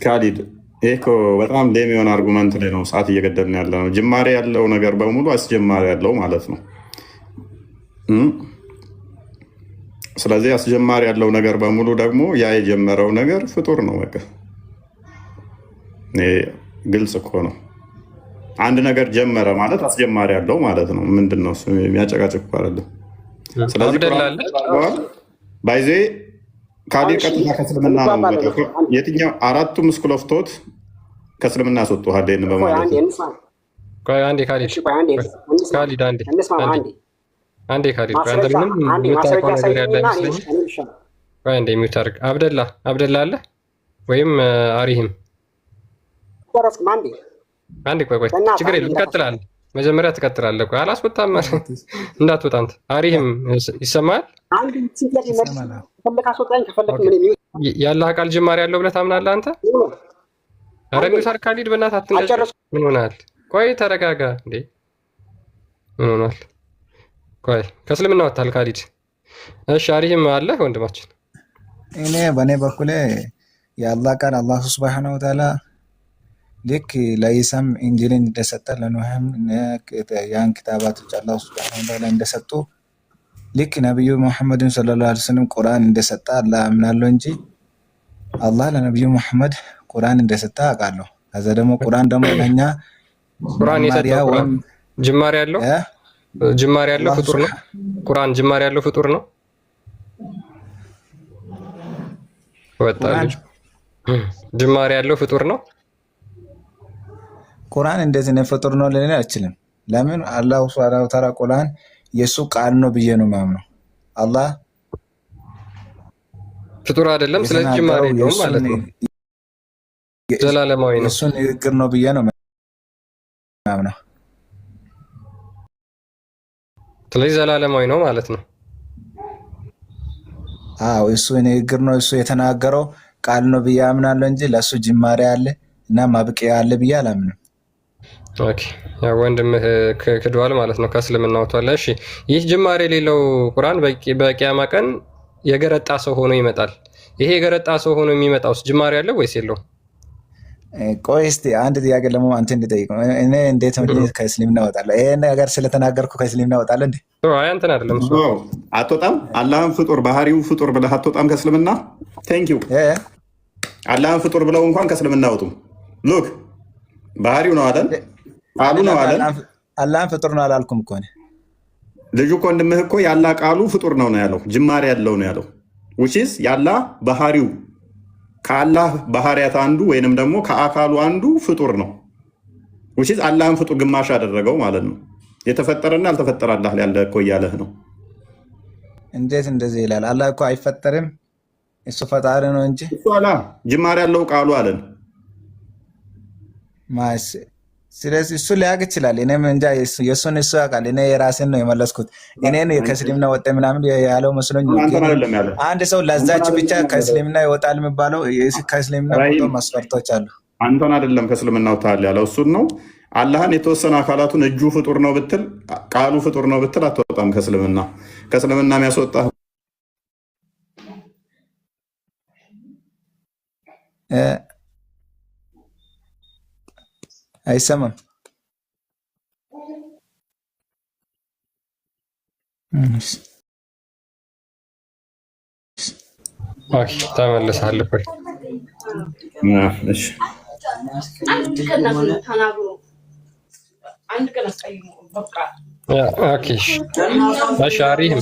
ካሊድ ይሄ እኮ በጣም ሌም የሆነ አርጉመንት ላይ ነው ሰዓት እየገደልን ያለ ነው። ጅማሬ ያለው ነገር በሙሉ አስጀማሪ ያለው ማለት ነው። ስለዚህ አስጀማሪ ያለው ነገር በሙሉ ደግሞ ያ የጀመረው ነገር ፍጡር ነው። በቃ ግልጽ እኮ ነው። አንድ ነገር ጀመረ ማለት አስጀማሪ ያለው ማለት ነው። ምንድን ነው የሚያጨቃጭቅ አይደለም። ስለዚህ ባይዜ ካዲር ቀጥታ ከእስልምና ነው። የትኛው አራቱም ስኩል ኦፍ ቶት ከእስልምና ያስወጡሃል በማለት ነው። አንዴ ካሊድ አንዴ ካሊድ አንተ ምንም የምታውቀው ነገር ያለ አይመስለኝም። አንዴ የሚታርቅ አብደላ አለ ወይም አሪህም አንዴ ቆይ ችግር የለም ትቀጥላለህ። መጀመሪያ ትቀጥላለህ። ቆይ አላስወጣም እንዳትወጣ አንተ። አሪህም ይሰማል? ያላህ ቃል ጅማሬ ያለው ብለህ ታምናለህ አንተ? ኧረ የሚታርቅ ካሊድ በእናትህ አትንገጭ። ምን ሆነሃል? ቆይ ተረጋጋ እንዴ! ምን ሆኗል? ቆይ ከእስልምና ወጥተሃል ካሊድ። እሺ አሪህም አለ ወንድማችን። እኔ በእኔ በኩል የአላህ ቃል አላሁ ሱብሓነሁ ወተዓላ ልክ ለኢሳም ኢንጂልን እንደሰጠ ለኖህም ያን ክታባቶች አላሁ ሱብሓነሁ ወተዓላ እንደሰጡ ልክ ነቢዩ ሙሐመድን ሰለላሁ ዐለይሂ ወሰለም ቁርአን እንደሰጠ አላህ አምናለሁ እንጂ አላህ ለነቢዩ ሙሐመድ ቁርአን እንደሰጠ አውቃለሁ። ከዛ ደግሞ ቁርአን ደግሞ ለኛ ቁርአን የሰጠው ጅማሬ ያለው ፍጡር ነው። ቁርአን ጅማሬ ያለው ፍጡር ነው። ወጣልኝ ጅማሬ ያለው ፍጡር ነው። ቁርአን እንደዚህ ነው ፍጡር ነው ልንል አልችልም። ለምን አላህ ሱብሓነሁ ወተዓላ ቁርአን የሱ ቃል ነው ብዬ ነው የማምነው። አላህ ፍጡር አይደለም። ስለዚህ ጅማሬ ነው ማለት ነው። ዘላለማዊ ነው። እሱ ንግግር ነው ብዬ ነው የማምነው። ስለዚህ ዘላለማዊ ነው ማለት ነው። አዎ እሱ ንግግር ነው። እሱ የተናገረው ቃል ነው ብዬ አምናለሁ እንጂ ለሱ ጅማሬ አለ እና ማብቂያ አለ ብዬ አላምንም። ኦኬ ያው ወንድምህ ክዷል ማለት ነው። ከእስልምና ወጥቷል። እሺ ይህ ጅማሬ የሌለው ቁርአን በቂያማ ቀን የገረጣ ሰው ሆኖ ይመጣል። ይሄ የገረጣ ሰው ሆኖ የሚመጣውስ ጅማሬ አለው ወይስ የለውም? ቆይ እስቲ አንድ ጥያቄ ደግሞ አንተ እንድጠይቅ። እኔ እንዴት ነው ከእስልምና እወጣለሁ? ይሄ ነገር ስለተናገርኩ ከእስልምና እወጣለሁ እንዴ? አይ አንተን አይደለም እሱ አትወጣም። አላህን ፍጡር ባህሪው ፍጡር ብለህ አትወጣም ከእስልምና። ቴንክ ዩ አላህን ፍጡር ብለው እንኳን ከእስልምና አወጡም። ሉክ ባህሪው ነው አይደል? ቃሉ ነው አይደል? አላህን ፍጡር ነው አላልኩም እኮ እኔ። ልጁ እኮ ወንድምህ እኮ ያላህ ቃሉ ፍጡር ነው ያለው፣ ጅማሬ ያለው ነው ያለው። ውጪስ ያላህ ባህሪው ከአላህ ባህሪያት አንዱ ወይንም ደግሞ ከአካሉ አንዱ ፍጡር ነው። ውጪስ አላህን ፍጡር ግማሽ አደረገው ማለት ነው። የተፈጠረና ያልተፈጠረ አላህ ያለ እኮ እያለህ ነው። እንዴት እንደዚህ ይላል? አላህ እኮ አይፈጠርም፣ እሱ ፈጣሪ ነው እንጂ እሱ አላ ጅማሬ ያለው ቃሉ አለን። ስለዚህ እሱ ሊያውቅ ይችላል። እኔም እንጃ የእሱን እሱ ያውቃል። እኔ የራሴን ነው የመለስኩት። እኔን ከእስልምና ወጣ ምናምን ያለው መስሎኝ። አንድ ሰው ለዛች ብቻ ከእስልምና ይወጣል የሚባለው ከእስልምና ወጣ መስፈርቶች አሉ። አንተን አይደለም ከእስልምና ወጣል ያለው እሱን ነው። አላህን የተወሰነ አካላቱን እጁ ፍጡር ነው ብትል፣ ቃሉ ፍጡር ነው ብትል አትወጣም ከእስልምና። ከእስልምና የሚያስወጣ አይሰማም። ኦኬ ተመልሰሃል እኮ። እሺ እሺ አሪህም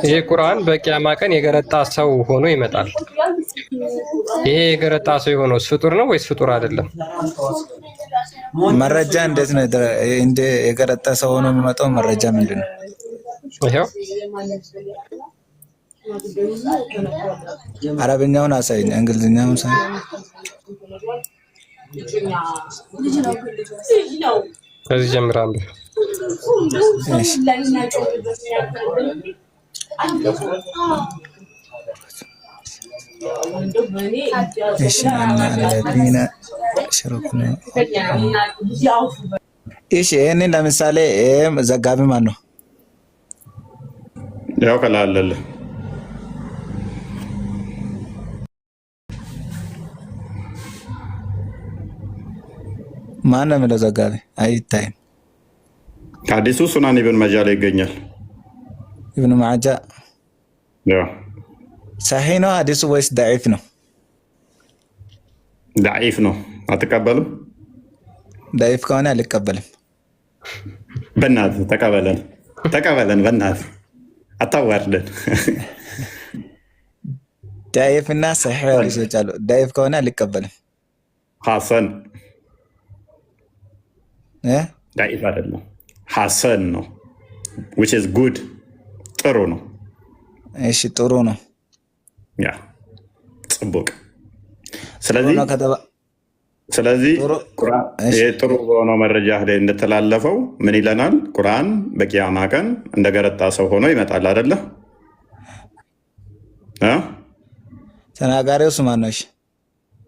ይሄ ቁርአን በቂያማ ቀን የገረጣ ሰው ሆኖ ይመጣል። ይሄ የገረጣ ሰው የሆነው ፍጡር ነው ወይስ ፍጡር አይደለም? መረጃ እንዴት ነው እንደ የገረጣ ሰው ሆኖ የሚመጣው? መረጃ ምንድን ነው? ይሄው አረብኛውን አሳይኝ፣ እንግሊዝኛውን ሳይ ከዚህ ጀምራለሁ። እሺ ይህንን ለምሳሌ ዘጋቢ ማን ነው? ያው ከላለለ ማን ነው የሚለው ዘጋቢ? አይታይም። ከአዲሱ ሱናን ኢብን ማጃ ላይ ይገኛል። ኢብን ማጃ ሰሒህ ነው ሐዲሱ ወይስ ደዒፍ ነው? ዳዒፍ ነው አትቀበሉም? ዳይፍ ከሆነ አልቀበልም። በእናትህ ተቀበለን በእናትህ አታዋርደን። ዳይፍ እና ሰሒህ ሐዲሶች አሉ። ዳይፍ ከሆነ አልቀበልም። ሐሰን ዳዒፍ አይደለም ሐሰን ነው which is good ጥሩ ነው። እሺ ጥሩ ነው። ያ ጽቡቅ። ስለዚህ ይሄ ጥሩ በሆነው መረጃ ላይ እንደተላለፈው ምን ይለናል? ቁርአን በቂያማ ቀን እንደገረጣ ሰው ሆኖ ይመጣል አይደለ? ተናጋሪው ማን ነው?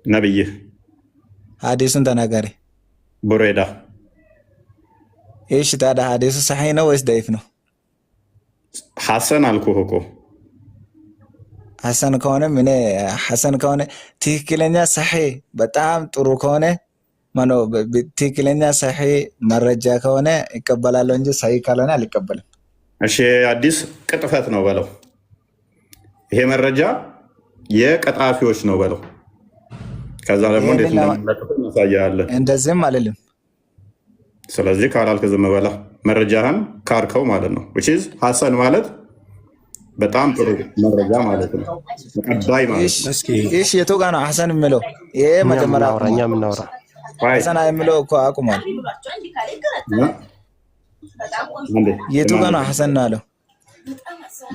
ነብይህ። ሐዲሱን ተናጋሪ ቡሬዳ። እሺ ታዲያ ሐዲሱ ሰሒህ ነው ወይስ ዳይፍ ነው? ሐሰን አልኩህ እኮ። ሐሰን ከሆነ ሐሰን ከሆነ ትክክለኛ ሰሒህ በጣም ጥሩ ከሆነ ትክክለኛ ሰሒህ መረጃ ከሆነ ይቀበላለሁ እንጂ ሰሒህ ካልሆነ አልቀበልም። እሺ አዲስ ቅጥፈት ነው በለው። ይሄ መረጃ የቀጣፊዎች ነው በለው። ከዛ ደግሞ እንዴት እንደምንለቅፍ እናሳያለን። እንደዚህም አልልም። ስለዚህ ካላልክ ዝም በላ። መረጃህን ካርከው ማለት ነው። which is ሐሰን ማለት በጣም ጥሩ መረጃ ማለት ነው። ተቀባይ ማለት ነው። እሺ የቱ ጋር ነው ሐሰን የሚለው? ይሄ መጀመሪያ ሐሰን የሚለው እኮ አቁሟል። የቱ ጋር ነው ሐሰን ነው አለው?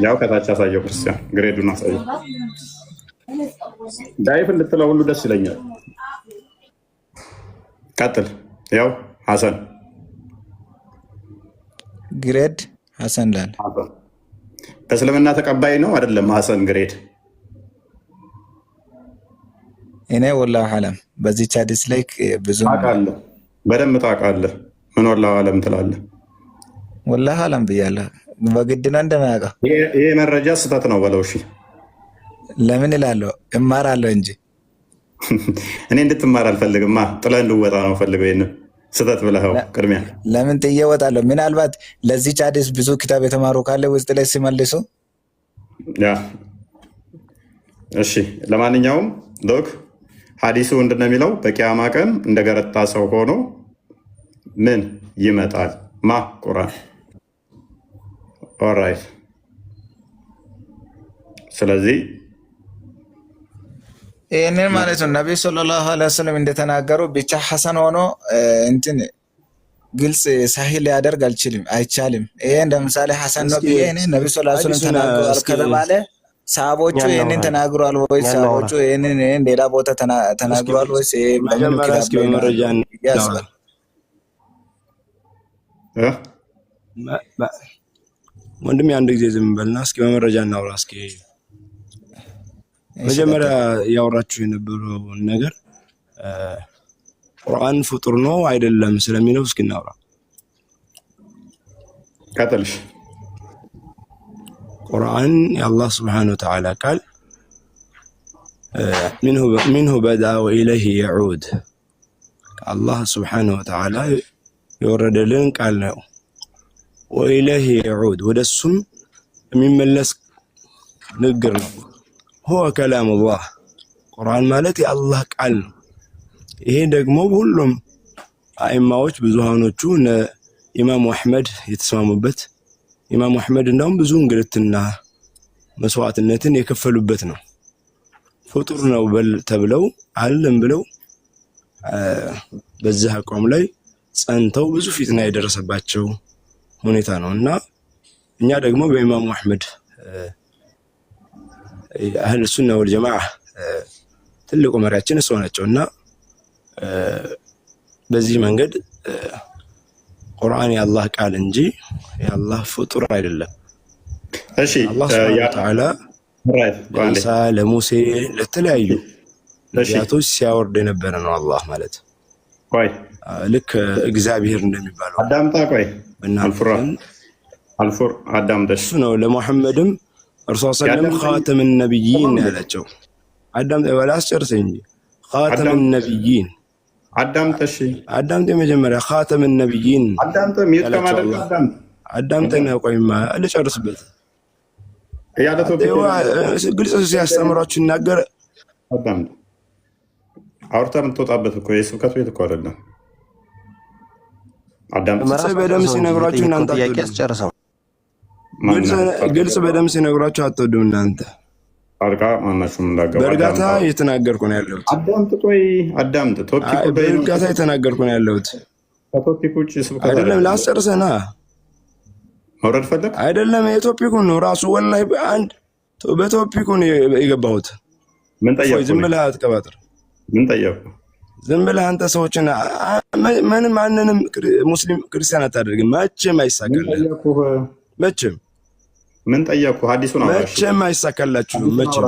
ያው ከታች አሳየው። ክርስቲያን ግሬዱን አሳየው። ዳይፍ እንድትለው ሁሉ ደስ ይለኛል። ቀጥል። ያው ሐሰን ግሬድ ሐሰን ላል በእስልምና ተቀባይ ነው አይደለም? ሐሰን ግሬድ እኔ ወላሂ አለም በዚህ ሐዲስ ላይ ብዙ ታውቃለህ፣ በደንብ ታውቃለህ። ምን ወላሂ አለም ትላለህ? ወላሂ አለም ብያለሁ። በግድ ነው እንደማያውቀው። ይሄ መረጃ ስህተት ነው በለው። እሺ ለምን እላለሁ? እማራለሁ እንጂ እኔ እንድትማር አልፈልግማ። ጥለህ እንድወጣ ነው ፈልገው። ይሄንን ስህተት ብለኸው ቅድሚያ ለምን ጥዬ እወጣለሁ? ምናልባት ለዚህ ሐዲስ ብዙ ክታብ የተማሩ ካለ ውስጥ ላይ ሲመልሱ ያ እሺ። ለማንኛውም ዶክ ሐዲሱ ምንድን ነው የሚለው? በቂያማ ቀን እንደገረጣ ሰው ሆኖ ምን ይመጣል? ቁርአን። ኦራይት። ስለዚህ ይህንን ማለት ነው ነቢዩ ሰለላሁ ዐለይሂ ወሰለም እንደተናገሩ ብቻ ሐሰን ሆኖ እንትን ግልጽ ሰሒህ ሊያደርግ አይቻልም። ይሄ እንደምሳሌ ሐሰን ነው ብዬ ነቢዩ ሰለላሁ ዐለይሂ ወሰለም ተናግረዋል ከተባለ ሰሃቦቹ ይህንን ተናግረዋል ወይ? ሰሃቦቹ ይህንን ሌላ ቦታ ተናግረዋል ወይስ ወንድሜ አንድ ጊዜ ዝም በልና እስኪ በመረጃ እናውራ። እስኪ መጀመሪያ ያወራችሁ የነበረውን ነገር ቁርአን ፍጡር ነው አይደለም ስለሚለው እስኪ እናውራ። ቀጥልሽ። ቁርአን የአላህ ስብሓነሁ ወተዓላ ቃል ሚንሁ በዳ ወኢለይሂ የዑድ ከአላህ ስብሓነሁ ወተዓላ የወረደልን ቃል ነው። ወኢለይሂ የዑድ ወደሱም የሚመለስ ንግግር ነው። ሁወ ከላሙላህ ቁርአን ማለት የአላህ ቃል ነው። ይሄ ደግሞ ሁሉም አኢማዎች ብዙሃኖቹ ኢማሙ አሕመድ የተስማሙበት፣ ኢማሙ አሕመድ እንደውም ብዙ እንግልትና መስዋዕትነትን የከፈሉበት ነው። ፍጡር ነው ተብለው አለም ብለው በዚህ አቋም ላይ ጸንተው ብዙ ፊትና የደረሰባቸው ሁኔታ ነው እና እኛ ደግሞ በኢማሙ አሕመድ አህል ሱና ወል ጀማዓ ትልቁ መሪያችን እሱ ናቸው እና በዚህ መንገድ ቁርአን የአላህ ቃል እንጂ የአላህ ፍጡር አይደለም። እሺ አላህ ሱብሓነሁ ወተዓላ ለኢሳ ለሙሴ ለተለያዩ ነቢያቶች ሲያወርድ የነበረ ነው። አላህ ማለት ቆይ ልክ እግዚአብሔር እንደሚባለው አዳምጣ። ቆይ አልፉር አዳምጠሽ እሱ ነው ለሙሐመድም እርሱ ሰለም ኻተም ነብይን ያላቸው። አዳምጠ ወላስጨርሰኝ እንጂ ኻተም ነብይን አዳምጠሽ አዳምጠ መጀመሪያ ኻተም ነብይን አዳምጠ ሚት ከማለት አዳምጠና ቆይማ ልጨርስበት ያለቶ ግልጽ ሲያስተምራችሁ ይናገር። አዳምጠ አውርተህ የምትወጣበት እኮ የስብከት ቤት እኮ አይደለም። በደምብ ሲነግሯችሁ እናንተ ጥያቄ አስጨርሰው ግልጽ በደምብ ሲነግሯችሁ አትወዱም እናንተ። አልቃ ማናችሁም እንዳገባ በእርጋታ እየተናገርኩ ነው ያለሁት። አዳምጥ፣ ቆይ አዳምጥ። በእርጋታ እየተናገርኩ ነው ያለሁት። ከቶፒክ ውጭ ስብከት አይደለም። ላስጨርሰና መውረድ ፈለግ አይደለም። የቶፒኩን ነው ራሱ ወላሂ አንድ በቶፒኩን የገባሁት። ምን ጠየቁ? ዝም ብለህ አትቀባጥር። ምን ጠየቁ? ዝም ብለህ አንተ ሰዎችን ምንም ማንንም ሙስሊም ክርስቲያን አታደርግም። መቼም አይሳካልህም። መቼም ምን ጠየቁ? ሐዲሱን አውራሽ መቼም አይሳካላችሁም። መቼም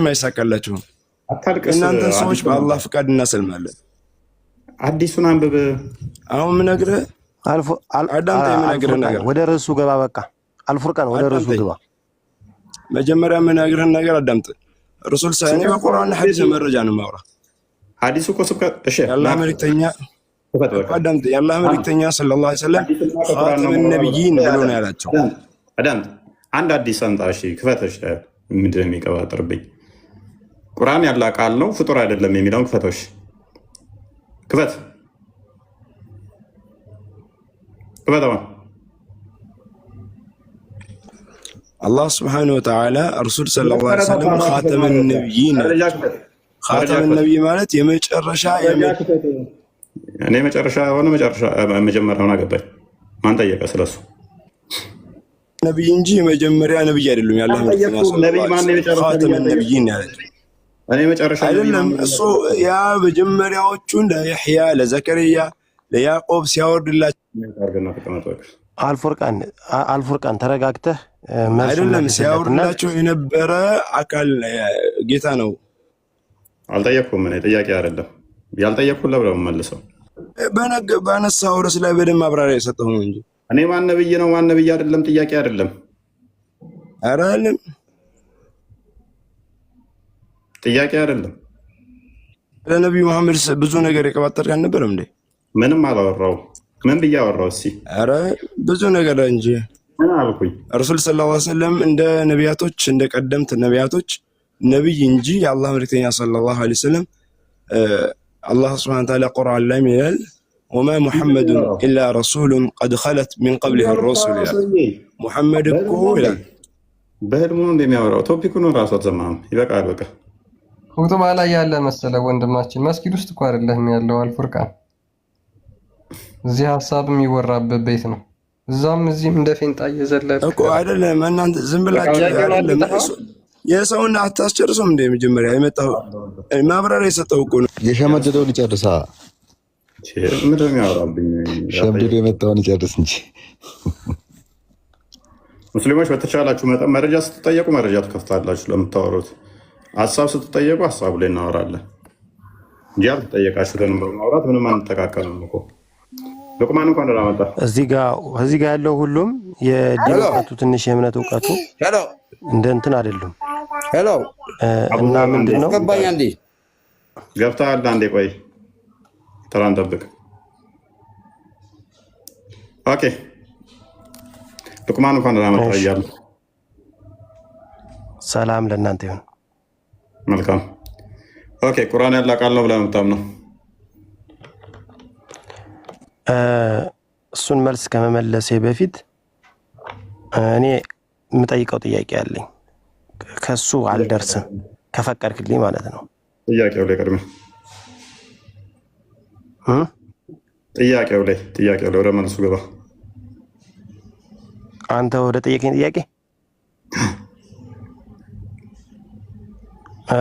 አይሳካላችሁም። እናንተ ሰዎች በአላህ ፍቃድ እናሰልማለን። ሐዲሱን አንብብ። አሁን የምነግርህ አዳምጠኝ። የምነግርህ ነገር ወደ ርዕሱ ገባ። በቃ አልፉርቃን ወደ ርዕሱ ገባ። መጀመሪያ የምነግርህን ነገር አዳምጥ። ረሱል ሳይኔ በቁርአንና ሐዲስ መረጃ ነው የማወራህ። ሐዲሱ እኮ ስብከት እሺ፣ የአላህ መልእክተኛ አዳምጥ። የአላህ መልእክተኛ ሰለላሁ ዐለይሂ ወሰለም ኻተመን ነቢይን ብሎ ነው ያላቸው። አዳምጥ። አንድ አዲስ አንጣ። እሺ ክፈተሽ። ምንድን ነው የሚቀባጥርብኝ? ቁርአን ያላ ቃል ነው ፍጡር አይደለም የሚለውን ክፈተሽ። ክፈት ክፈተው። አላህ ስብሓነሁ ወተዓላ ረሱል ሰለላሁ ዐለይሂ ወሰለም ኻተመን ነቢይን። ኻተመን ነቢይ ማለት የመጨረሻ እኔ መጨረሻ ሆነ መጀመሪያውን አገባኝ። ማን ጠየቀ ስለሱ? ነቢይ እንጂ የመጀመሪያ ነቢይ አይደሉም። ያላህ ኻተመን ነቢይን ያለ እኔ መጨረሻ አይደለም። እሱ ያ መጀመሪያዎቹን ለያሕያ ለዘከርያ ለያዕቆብ ሲያወርድላቸው አልፉርቃን ተረጋግተህ አይደለም ሲያወርድላቸው የነበረ አካል ጌታ ነው። አልጠየቅኩም። እኔ ጥያቄ አይደለም ያልጠየቅኩት ለብለው መልሰው ባነሳው ርዕስ ላይ በደንብ ማብራሪያ የሰጠው ነው እንጂ እኔ ማን ነብይ ነው ማን ነብይ አይደለም ጥያቄ አይደለም። ኧረ አይደለም ጥያቄ አይደለም። ለነብዩ መሐመድ ብዙ ነገር የቀባጠርክ አልነበረም እንዴ? ምንም አላወራው። ምን ብዬ አወራው? እስኪ ኧረ ብዙ ነገር እንጂ ምን አልኩኝ? ረሱል ሰለላሁ ዐለይሂ ወሰለም እንደ ነቢያቶች እንደ ቀደምት ነቢያቶች ነብይ እንጂ የአላህ መልእክተኛ ሰለላሁ ዐለይሂ ወሰለም አላህ ሱብሓነሁ ወተዓላ ቁርአን ላይ ይላል ወማ ሙሐመዱን ኢላ ረሱሉን ቀድ ኸለት ሚን ቀብሊሂ ሩሱል ይላል። ሙሐመድ እኮ ይላል በህልሙ እንደሚያወራው ቶፒኩን ራሱ አትሰማም። ይበቃል። በቃ ሁጥባ ላይ ያለ መሰለ ወንድማችን። መስጊድ ውስጥ እኮ አይደለም ያለው አልፉርቃን። እዚህ ሀሳብ የሚወራበት ቤት ነው። እዛም እዚህም እንደ ፌንጣ እየዘለለ እኮ አይደለም። እናንተ ዝም ብላችሁ አይደለም የሰውን አታስጨርሱም እንደ መጀመሪያ የመጣው ማብራሪያ የሰጠው እኮ ነው። የሸመደደው ሊጨርሳ ምንድን ነው ያወራብኝ? ሸምድዶ የመጣውን ይጨርስ እንጂ። ሙስሊሞች በተቻላችሁ መጠን መረጃ ስትጠየቁ መረጃ ትከፍታላችሁ። ለምታወሩት ሀሳብ ስትጠየቁ ሀሳቡ ላይ እናወራለን እንጂ አልተጠየቃችሁትንም በማውራት ምንም አንተካከልም እኮ። ሉቅማን እንኳን ደህና መጣ። እዚህ ጋር ያለው ሁሉም የዲን እውቀቱ ትንሽ የእምነት እውቀቱ እንደ እንትን አይደሉም። እና ምንድን ነው ገብተሃል? አንዴ ቆይ ተራን ጠብቅ። ኦኬ ሉቅማን እንኳን ደህና መጣ እያለሁ ሰላም ለእናንተ ይሁን። መልካም። ኦኬ ቁርአን ያላ ቃል ነው ብለህ የምታምነው? እሱን መልስ ከመመለሴ በፊት እኔ የምጠይቀው ጥያቄ አለኝ። ከሱ አልደርስም ከፈቀድክልኝ ማለት ነው። ጥያቄው ላይ ቀድሜ ጥያቄው ላይ ወደ መልሱ ገባ። አንተ ወደ ጠየቀኝ ጥያቄ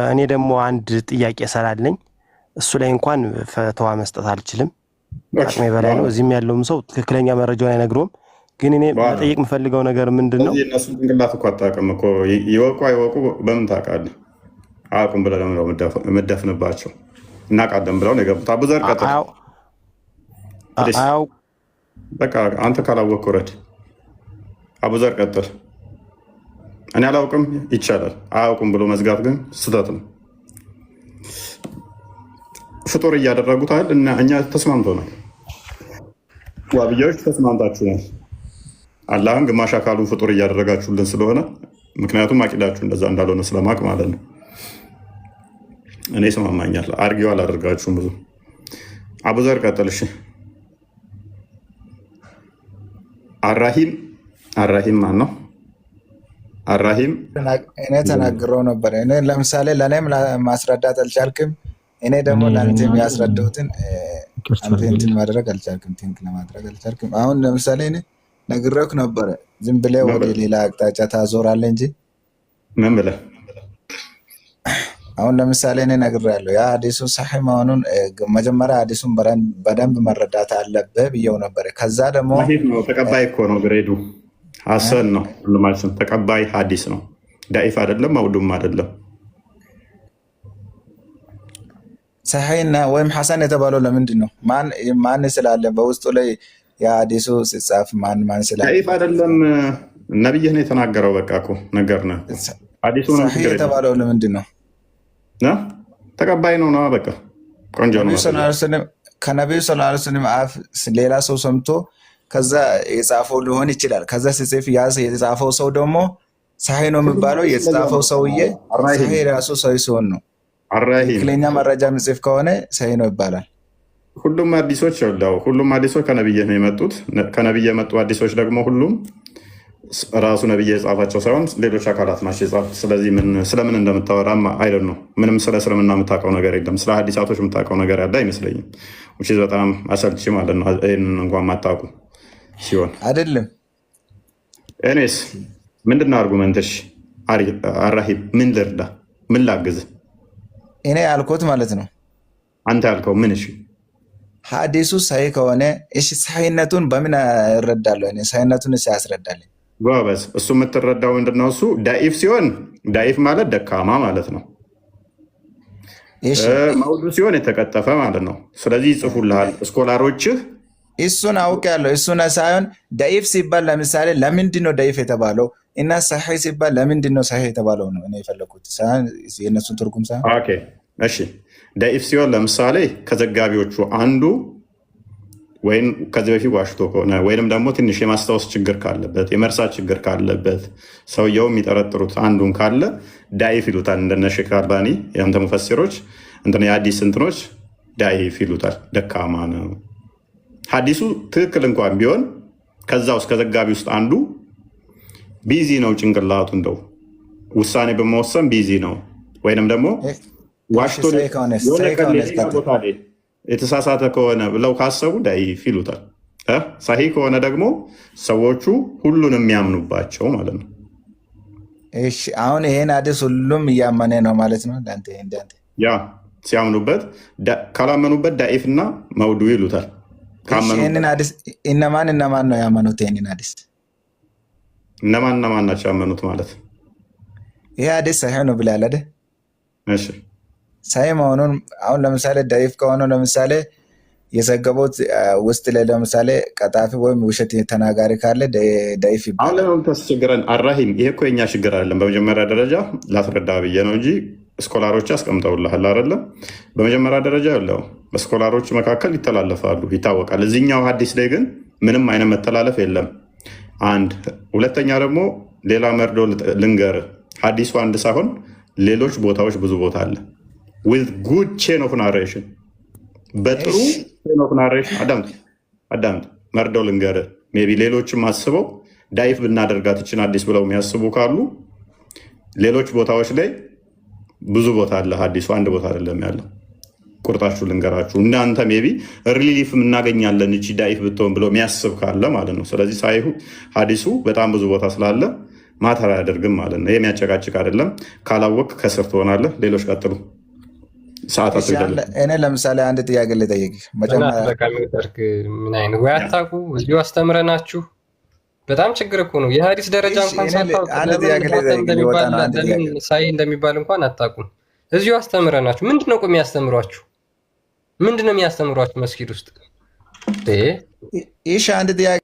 እኔ ደግሞ አንድ ጥያቄ ስላለኝ እሱ ላይ እንኳን ፈተዋ መስጠት አልችልም። አቅሜ በላይ ነው። እዚህም ያለውም ሰው ትክክለኛ መረጃውን አይነግረውም። ግን እኔ መጠየቅ የምፈልገው ነገር ምንድን ነው? እነሱ ጭንቅላት እኮ አታውቅም እኮ። ይወቁ አይወቁ በምን ታውቃለህ? አያውቁም ብለህ ለምን ነው የምትደፍንባቸው? እናውቃለን ብለው ነው የገቡት። አቡዘር ቀጥል። በቃ አንተ ካላወቅህ ውረድ። አቡዘር ቀጥል። እኔ አላውቅም ይቻላል። አያውቁም ብሎ መዝጋት ግን ስህተት ነው። ፍጡር እያደረጉት አይደል? እና እኛ ተስማምቶናል። ዋብያዎች ተስማምታችኋል። አላህን ግማሽ አካሉን ፍጡር እያደረጋችሁልን ስለሆነ ምክንያቱም አቂዳችሁ እንደዛ እንዳልሆነ ስለማቅ ማለት ነው። እኔ ይስማማኛል። አርጊው አላደርጋችሁም ብዙ። አቡዘር ቀጥል። እሺ አራሂም ማን ነው? አራሂም እኔ ተናግረው ነበር። እኔ ለምሳሌ ለእኔም ማስረዳት አልቻልክም። እኔ ደግሞ ለአንተ የሚያስረዳሁትን አንተ እንትን ማድረግ አልቻልክም፣ ቲንክ ለማድረግ አልቻልክም። አሁን ለምሳሌ እኔ ነግሬህ ነበረ፣ ዝም ብለህ ወደ ሌላ አቅጣጫ ታዞራለህ እንጂ ምን ብለህ አሁን ለምሳሌ እኔ ነግሬሃለሁ። ያ ሐዲሱ ሰሒህ መሆኑን መጀመሪያ ሐዲሱን በደንብ መረዳት አለብህ ብየው ነበረ። ከዛ ደግሞ ተቀባይ እኮ ነው፣ ግሬዱ ሐሰን ነው። ሁሉማችን ተቀባይ ሐዲስ ነው። ዳኢፍ አይደለም፣ መውዱም አይደለም። ሰሒህና ወይም ሐሰን የተባለው ለምንድን ነው? ማን ስላለ በውስጡ ላይ የሐዲሱ ሲጻፍ ማን ስላለ? ዳኢፍ አይደለም፣ ነብይህ ነው የተናገረው። በቃ እኮ ነገር ነው። ሐዲሱ ነው ሰሒህ የተባለው ለምንድን ነው? ተቀባይ ነው። በቃ ቆንጆ ነው። ከነቢዩ ሰለላሁ ዐለይሂ ወሰለም አፍ ሌላ ሰው ሰምቶ ከዛ የጻፈው ሊሆን ይችላል። ከዛ ሲጽፍ ያ የጻፈው ሰው ደግሞ ሰሒህ ነው የሚባለው የተጻፈው ሰውዬ ሰሒህ ራሱ ሰው ሲሆን ነው። ትክክለኛ መረጃ የሚጽፍ ከሆነ ሰሒህ ነው ይባላል። ሁሉም ሐዲሶች ሁሉም ሐዲሶች ከነብይ ነው የመጡት። ከነብይ የመጡ ሐዲሶች ደግሞ ሁሉም ራሱ ነብይ የጻፋቸው ሳይሆን ሌሎች አካላት ናቸው የጻፉት። ስለዚህ ስለምን እንደምታወራም አይደል ነው። ምንም ስለ እስልምና የምታውቀው ነገር የለም። ስለ ሐዲሳቶች የምታውቀው ነገር ያለ አይመስለኝም። በጣም አሰልቺ ማለት ነው። ይህንን እንኳን ማታውቁ ሲሆን አይደለም። እኔስ ምንድነው አርጉመንትሽ? አራሂብ ምን ልርዳ? ምን ላግዝ? እኔ ያልኩት ማለት ነው። አንተ ያልከው ምን? እሺ ሐዲሱ ሰሒህ ከሆነ እሺ፣ ሰሒህነቱን በምን እረዳለሁ? እኔ ሰሒህነቱን ያስረዳልኝ ጎበዝ። እሱ የምትረዳው ምንድነው? እሱ ዳኢፍ ሲሆን ዳኢፍ ማለት ደካማ ማለት ነው። መውዱ ሲሆን የተቀጠፈ ማለት ነው። ስለዚህ ይጽፉልሃል ስኮላሮችህ። እሱን አውቄያለሁ። እሱን ሳይሆን ዳኢፍ ሲባል ለምሳሌ ለምንድን ነው ዳኢፍ የተባለው እና ሰሒህ ሲባል ለምንድን ነው ሰሒህ የተባለው ነው እኔ የፈለኩት፣ የእነሱን ትርጉም ሳይሆን። እሺ ዳኢፍ ሲሆን ለምሳሌ ከዘጋቢዎቹ አንዱ ወይም ከዚህ በፊት ዋሽቶ ከሆነ ወይም ደግሞ ትንሽ የማስታወስ ችግር ካለበት፣ የመርሳት ችግር ካለበት፣ ሰውየው የሚጠረጥሩት አንዱን ካለ ዳኢፍ ይሉታል። እንደነ ሼክ አልባኒ የአንተ ሙፈሲሮች የሐዲስ እንትኖች ዳኢፍ ይሉታል፣ ደካማ ነው። ሐዲሱ ትክክል እንኳን ቢሆን ከዛ ውስጥ ከዘጋቢ ውስጥ አንዱ ቢዚ ነው፣ ጭንቅላቱ እንደው ውሳኔ በመወሰን ቢዚ ነው፣ ወይንም ደግሞ ዋሽቶ ቦታ የተሳሳተ ከሆነ ብለው ካሰቡ ዳኢፍ ይሉታል። ሰሒህ ከሆነ ደግሞ ሰዎቹ ሁሉን የሚያምኑባቸው ማለት ነው። እሺ አሁን ይሄን ሐዲስ ሁሉም እያመነ ነው ማለት ነው። ያ ሲያምኑበት፣ ካላመኑበት ዳኢፍ እና መውዱ ይሉታል። እነማን ነው ያመኑት? ይሄንን ሐዲስ እነማን ናቸው ያመኑት ማለት? ይሄ ሐዲስ ሰሒህ ነው ብለሃል አይደል? እሺ ሰሒህ መሆኑን አሁን ለምሳሌ ዳኢፍ ከሆነ ለምሳሌ የዘገቡት ውስጥ ላይ ለምሳሌ ቀጣፊ ወይም ውሸት ተናጋሪ ካለ ዳኢፍ ይባላል። አሁን ለምን ታስቸግረን? አራሂም ይሄ እኮ የኛ ችግር አይደለም። በመጀመሪያ ደረጃ ላስረዳ ብዬ ነው እንጂ ስኮላሮች አስቀምጠውልሃል አይደለም። በመጀመሪያ ደረጃ ያለው በስኮላሮች መካከል ይተላለፋሉ፣ ይታወቃል። እዚህኛው ሐዲስ ላይ ግን ምንም አይነት መተላለፍ የለም። አንድ ሁለተኛ ደግሞ ሌላ መርዶ ልንገር፣ ሐዲሱ አንድ ሳይሆን ሌሎች ቦታዎች ብዙ ቦታ አለ። with good chain of narration በጥሩ chain of narration አዳምጥ መርዶ ልንገር። ሜይ ቢ ሌሎችም አስበው ዳኢፍ ብናደርጋት ይችን ሐዲስ ብለው የሚያስቡ ካሉ ሌሎች ቦታዎች ላይ ብዙ ቦታ አለ። ሐዲሱ አንድ ቦታ አይደለም ያለው። ቁርጣችሁ ልንገራችሁ፣ እናንተ ሜይ ቢ ሪሊፍ እናገኛለን እቺ ዳኢፍ ብትሆን ብሎ የሚያስብ ካለ ማለት ነው። ስለዚህ ሰሒሁ ሐዲሱ በጣም ብዙ ቦታ ስላለ ማተር አያደርግም ማለት ነው። ይሄ የሚያጨቃጭቅ አይደለም። ካላወቅ ከስር ትሆናለህ። ሌሎች ቀጥሉ። ሰዓታት እኔ ለምሳሌ አንድ ጥያቄ ልጠይቅ። ምን አይነት ወይ አታውቁ? እዚሁ አስተምረናችሁ በጣም ችግር እኮ ነው። የሐዲስ ደረጃ እንኳን ሳታውቁ ሳይ እንደሚባል እንኳን አታውቁም። እዚሁ አስተምረናችሁ ምንድነው ቆም ያስተምሯችሁ? ምንድነው የሚያስተምሯችሁ መስጊድ ውስጥ? ይሽ አንድ ጥያቄ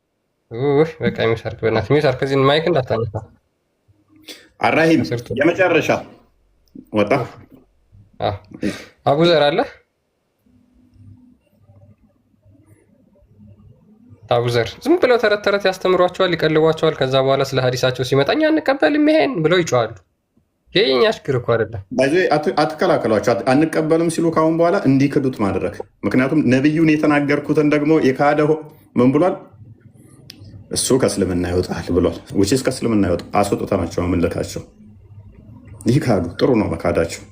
በቃ የሚሰርክ በእናትህ የሚሰርክ እዚህ ማይክ እንዳታነሳ። አራሂም የመጨረሻ ወጣ። አቡዘር አለ። አቡዘር ዝም ብለው ተረት ተረት ያስተምሯቸዋል፣ ይቀልቧቸዋል። ከዛ በኋላ ስለ ሐዲሳቸው ሲመጣ እኛ አንቀበልም ይሄን ብለው ይጮዋሉ። የኛ ሽክር እኮ አይደለም። አትከላከሏቸው። አንቀበልም ሲሉ ካሁን በኋላ እንዲክዱት ማድረግ። ምክንያቱም ነቢዩን የተናገርኩትን ደግሞ የካደ ምን ብሏል? እሱ ከእስልምና ይወጣል ብሏል። ውጭስ ከእስልምና ይወጣ አስወጥተናቸው የምንልካቸው ይህ ካዱ። ጥሩ ነው መካዳቸው።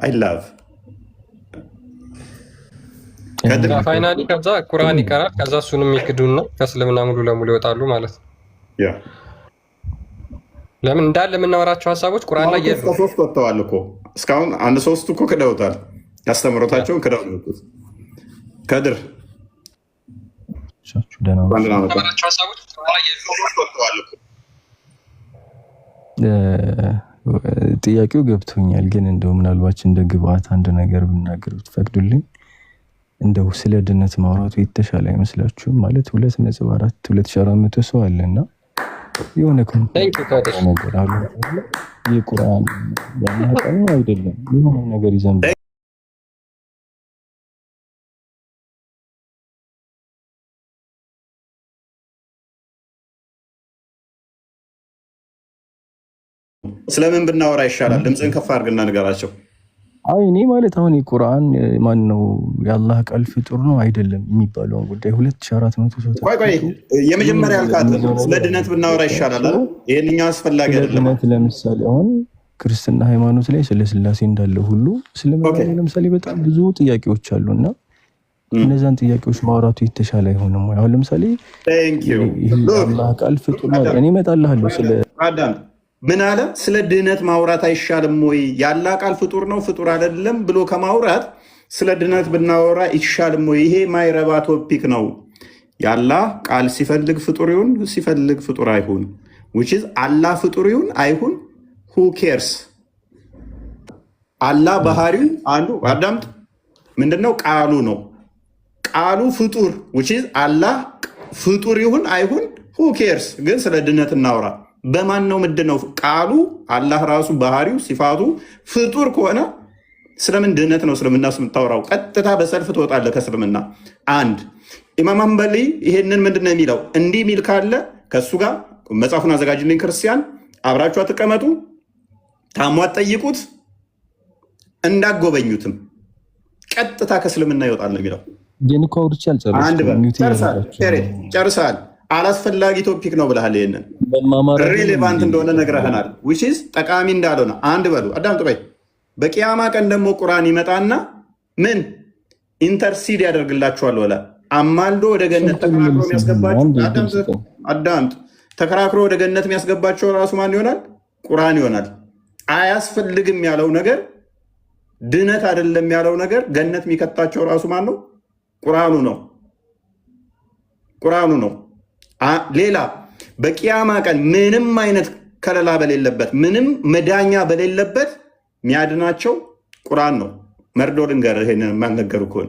አይላቭ ፋይናሊ ከዛ ቁርአን ይቀራል። ከዛ እሱንም ይክዱና ከእስልምና ሙሉ ለሙሉ ይወጣሉ ማለት ነው። ለምን እንዳለ የምናወራቸው ሀሳቦች ቁርአን ላይ የሉ። ሶስት ወጥተዋል እኮ እስካሁን አንድ ሶስቱ እኮ ክደውታል። ያስተምሮታቸውን ክደው ይወጡት። ከድር ጥያቄው ገብቶኛል፣ ግን እንደው ምናልባት እንደ ግብአት አንድ ነገር ብናገር ብትፈቅዱልኝ። እንደው ስለ ድነት ማውራቱ የተሻለ አይመስላችሁም? ማለት 2.4 2400 ሰው አለና የሆነ ነገር አሉ። የቁርአን ያናቀው አይደለም የሆነ ነገር ይዘን ስለምን ብናወራ ይሻላል? ድምፅን ከፍ አድርግና ንገራቸው። አይ እኔ ማለት አሁን የቁርአን ማን ነው የአላህ ቃል ፍጡር ነው አይደለም የሚባለውን ጉዳይ 2400 ሰው ቆይ የመጀመሪያ ያልካት ስለ ድነት ብናወራ ይሻላል አይደል? ይሄንኛው አስፈላጊ አይደለም። ለምሳሌ አሁን ክርስትና ሃይማኖት ላይ ስለ ስላሴ እንዳለ ሁሉ እስልምና ለምሳሌ በጣም ብዙ ጥያቄዎች አሉና እነዛን ጥያቄዎች ማውራቱ የተሻለ አይሆንም ወይ? አሁን ለምሳሌ አላህ ቃል ፍጡር ነው እኔ እመጣልሃለሁ ስለ አዳም ምን አለ? ስለ ድህነት ማውራት አይሻልም ወይ? የአላህ ቃል ፍጡር ነው ፍጡር አይደለም ብሎ ከማውራት ስለ ድህነት ብናወራ ይሻልም ወይ? ይሄ ማይረባ ቶፒክ ነው። የአላህ ቃል ሲፈልግ ፍጡር ይሁን ሲፈልግ ፍጡር አይሁን፣ አላህ ፍጡር ይሁን አይሁን who cares? አላህ ባህሪው አንዱ አዳምጥ ምንድነው? ቃሉ ነው። ቃሉ ፍጡር አላህ ፍጡር ይሁን አይሁን who cares? ግን ስለ ድህነት እናውራ። በማን ነው ምንድነው? ቃሉ አላህ ራሱ ባህሪው ሲፋቱ ፍጡር ከሆነ ስለምን ድህነት ነው እስልምና የምታወራው? ቀጥታ በሰልፍ ትወጣለህ ከእስልምና። አንድ ኢማም ሐንበሊ ይሄንን ምንድነው የሚለው? እንዲህ ሚል ካለ ከእሱ ጋር መጽሐፉን አዘጋጅልኝ ክርስቲያን፣ አብራችሁ አትቀመጡ፣ ታሟ አትጠይቁት፣ እንዳጎበኙትም ቀጥታ ከእስልምና ይወጣል ነው የሚለው። ግን እኮ አውርቼ አልጨረስኩም። ጨርሰሃል። አላስፈላጊ ቶፒክ ነው ብለሃል። ይሄንን ሬሌቫንት እንደሆነ ነግረህናል። ጠቃሚ እንዳልሆነ አንድ በሉ አዳምጥ። ቆይ በቂያማ ቀን ደግሞ ቁርአን ይመጣና ምን ኢንተርሲድ ያደርግላችኋል ወላ አማልዶ ወደ ገነት ተከራክሮ የሚያስገባቸው አዳምጥ። ተከራክሮ ወደ ገነት የሚያስገባቸው ራሱ ማን ይሆናል? ቁርአን ይሆናል። አያስፈልግም ያለው ነገር ድነት አይደለም ያለው ነገር ገነት የሚከታቸው ራሱ ማን ነው? ቁርአኑ ነው። ቁርአኑ ነው። ሌላ በቂያማ ቀን ምንም አይነት ከለላ በሌለበት ምንም መዳኛ በሌለበት የሚያድናቸው ቁርአን ነው። መርዶ ልንገርህ፣ ይሄንን የማልነገሩ ከሆነ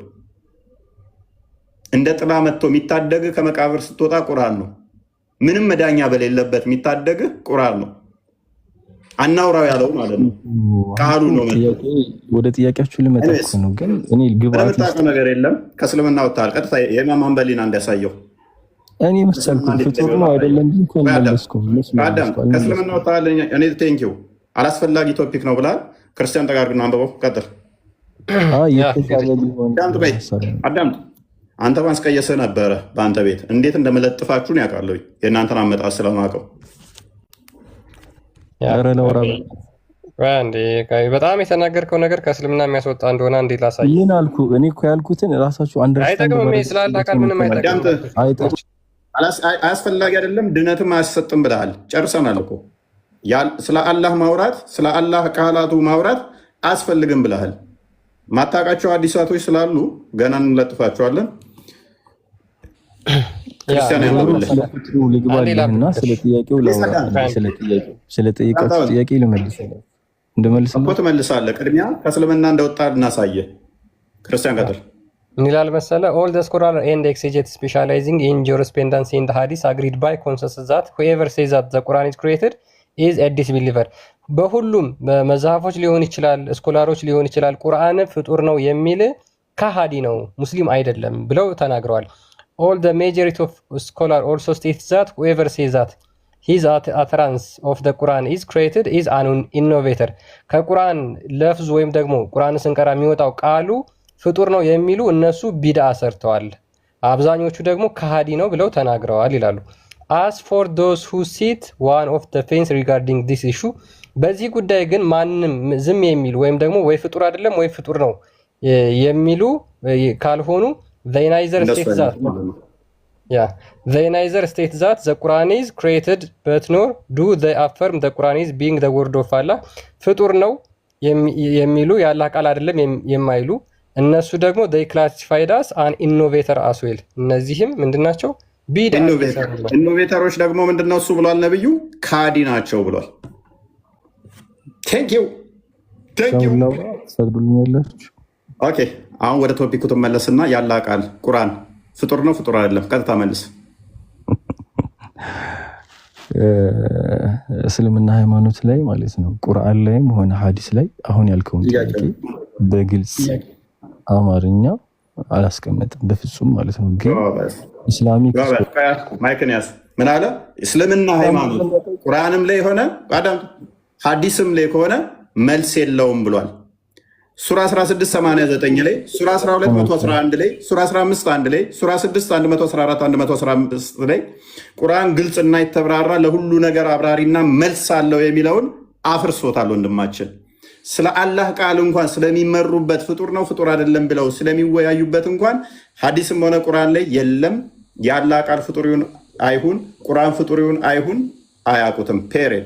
እንደ ጥላ መጥቶ የሚታደግ ከመቃብር ስትወጣ ቁርአን ነው። ምንም መዳኛ በሌለበት የሚታደግ ቁርአን ነው። አናውራው ያለው ማለት ነው። ቃሉ ነው። ወደ ጥያቄያችሁ ልመጣ እኮ ነው። ግን እኔ ግብአት ነገር የለም። ከእስልምና ወጥተሃል። ቀጥታ የኢማም ሐንበሊን እንዳሳየው እኔ መሰልኩ ፍጡር ነው አይደለም ቢኮ መለስኩ። ከእስልምና ወጥተሃል። እኔ ቴንኪው አላስፈላጊ ቶፒክ ነው ብላል። ክርስቲያን ተጋርግና አንብበው ቀጥል። አዳምጥ። አንተ ማስቀየስህ ነበረ በአንተ ቤት እንዴት እንደመለጥፋችሁን ያውቃለሁ። የእናንተን አመጣት ስለማውቀው በጣም የተናገርከው ነገር ከእስልምና የሚያስወጣ እንደሆነ እንዴት ላሳይ? ይህን አልኩ። እኔ እኮ ያልኩትን ራሳችሁ አይጠቅምም። ስላለ አካል ምንም አይጠቅም። አያስፈላጊ አይደለም። ድነትም አያሰጥም ብለሃል። ጨርሰናል እኮ ስለ አላህ ማውራት ስለ አላህ ቃላቱ ማውራት አያስፈልግም ብለሃል። ማታውቃቸው አዲሳቶች ስላሉ ገና እንለጥፋቸዋለን። ክርስቲያን ልግባልና ስለጠየቃችሁ ጥያቄ ልመልስ እኮ ትመልሳለህ። ቅድሚያ ከእስልምና እንደወጣ እናሳየ። ክርስቲያን ቀጥል። ምን ይላል መሰለህ? ኦል ዘ ስኮላር ኤንድ ኤክሴጀት ስፔሻላይዚንግ ኢን ጁሪስፕሩደንስ ኢን ዘ ሐዲስ አግሪድ ባይ ኮንሰንሰስ ዛት ሁኤቨር ሴዝ ዛት ዘ ቁርአን ኢዝ ክሪኤትድ ኢዝ ኤ ዲስቢሊቨር። በሁሉም መዛፎች ሊሆን ይችላል፣ ስኮላሮች ሊሆን ይችላል፣ ቁርአን ፍጡር ነው የሚል ከሃዲ ነው፣ ሙስሊም አይደለም ብለው ተናግረዋል። All the majority of scholars also state that whoever says that ሂዝ አተራንስ ኦፍ ዘ ቁርአን ኢዝ ክሬትድ ኢዝ አን ኢኖቬተር ከቁርአን ለፍዝ ወይም ደግሞ ቁርአን ስንቀራ የሚወጣው ቃሉ ፍጡር ነው የሚሉ እነሱ ቢድዓ ሰርተዋል፣ አብዛኞቹ ደግሞ ከሃዲ ነው ብለው ተናግረዋል ይላሉ። as for those who sit one of the fence regarding this issue በዚህ ጉዳይ ግን ማንም ዝም የሚሉ ወይም ደግሞ ወይ ፍጡር አይደለም ወይ ፍጡር ነው የሚሉ ካልሆኑ they neither state that the Quran is created but nor do they affirm the Quran is being the word of Allah ፍጡር ነው የሚሉ የአላህ ቃል አይደለም የማይሉ እነሱ ደግሞ they classified as an innovator as well እነዚህም ምንድናቸው ቢድዓ ኢኖቬተሮች ደግሞ ምንድነው እሱ ብሏል ነብዩ ካዲ ናቸው ብሏል። ቴንክ ዩ ሰግዱልኛላችሁ። ኦኬ አሁን ወደ ቶፒኩ ተመለስና የአላህ ቃል ቁርአን ፍጡር ነው ፍጡር አይደለም ቀጥታ መልስ። እስልምና ሃይማኖት ላይ ማለት ነው ቁርአን ላይም ሆነ ሐዲስ ላይ አሁን ያልከውን ጥያቄ በግልጽ አማርኛ አላስቀመጥም በፍጹም ማለት ነው። ግን ኢስላሚክ ማይክን ያዝ ምን አለ? እስልምና ሃይማኖት ቁርአንም ላይ ሆነ አዳም ሐዲስም ላይ ከሆነ መልስ የለውም ብሏል። ሱራ 1689 ላይ፣ ሱራ 1211 ላይ፣ ሱራ 151 ላይ፣ ሱራ 6 114 115 ላይ ቁርአን ግልጽና የተብራራ ለሁሉ ነገር አብራሪና መልስ አለው የሚለውን አፍርሶታል። ወንድማችን ስለ አላህ ቃል እንኳን ስለሚመሩበት ፍጡር ነው ፍጡር አይደለም ብለው ስለሚወያዩበት እንኳን ሐዲስም ሆነ ቁርአን ላይ የለም የአላህ ቃል ፍጡር ይሁን አይሁን ቁርአን ፍጡር ይሁን አይሁን አያውቁትም። ፔሬድ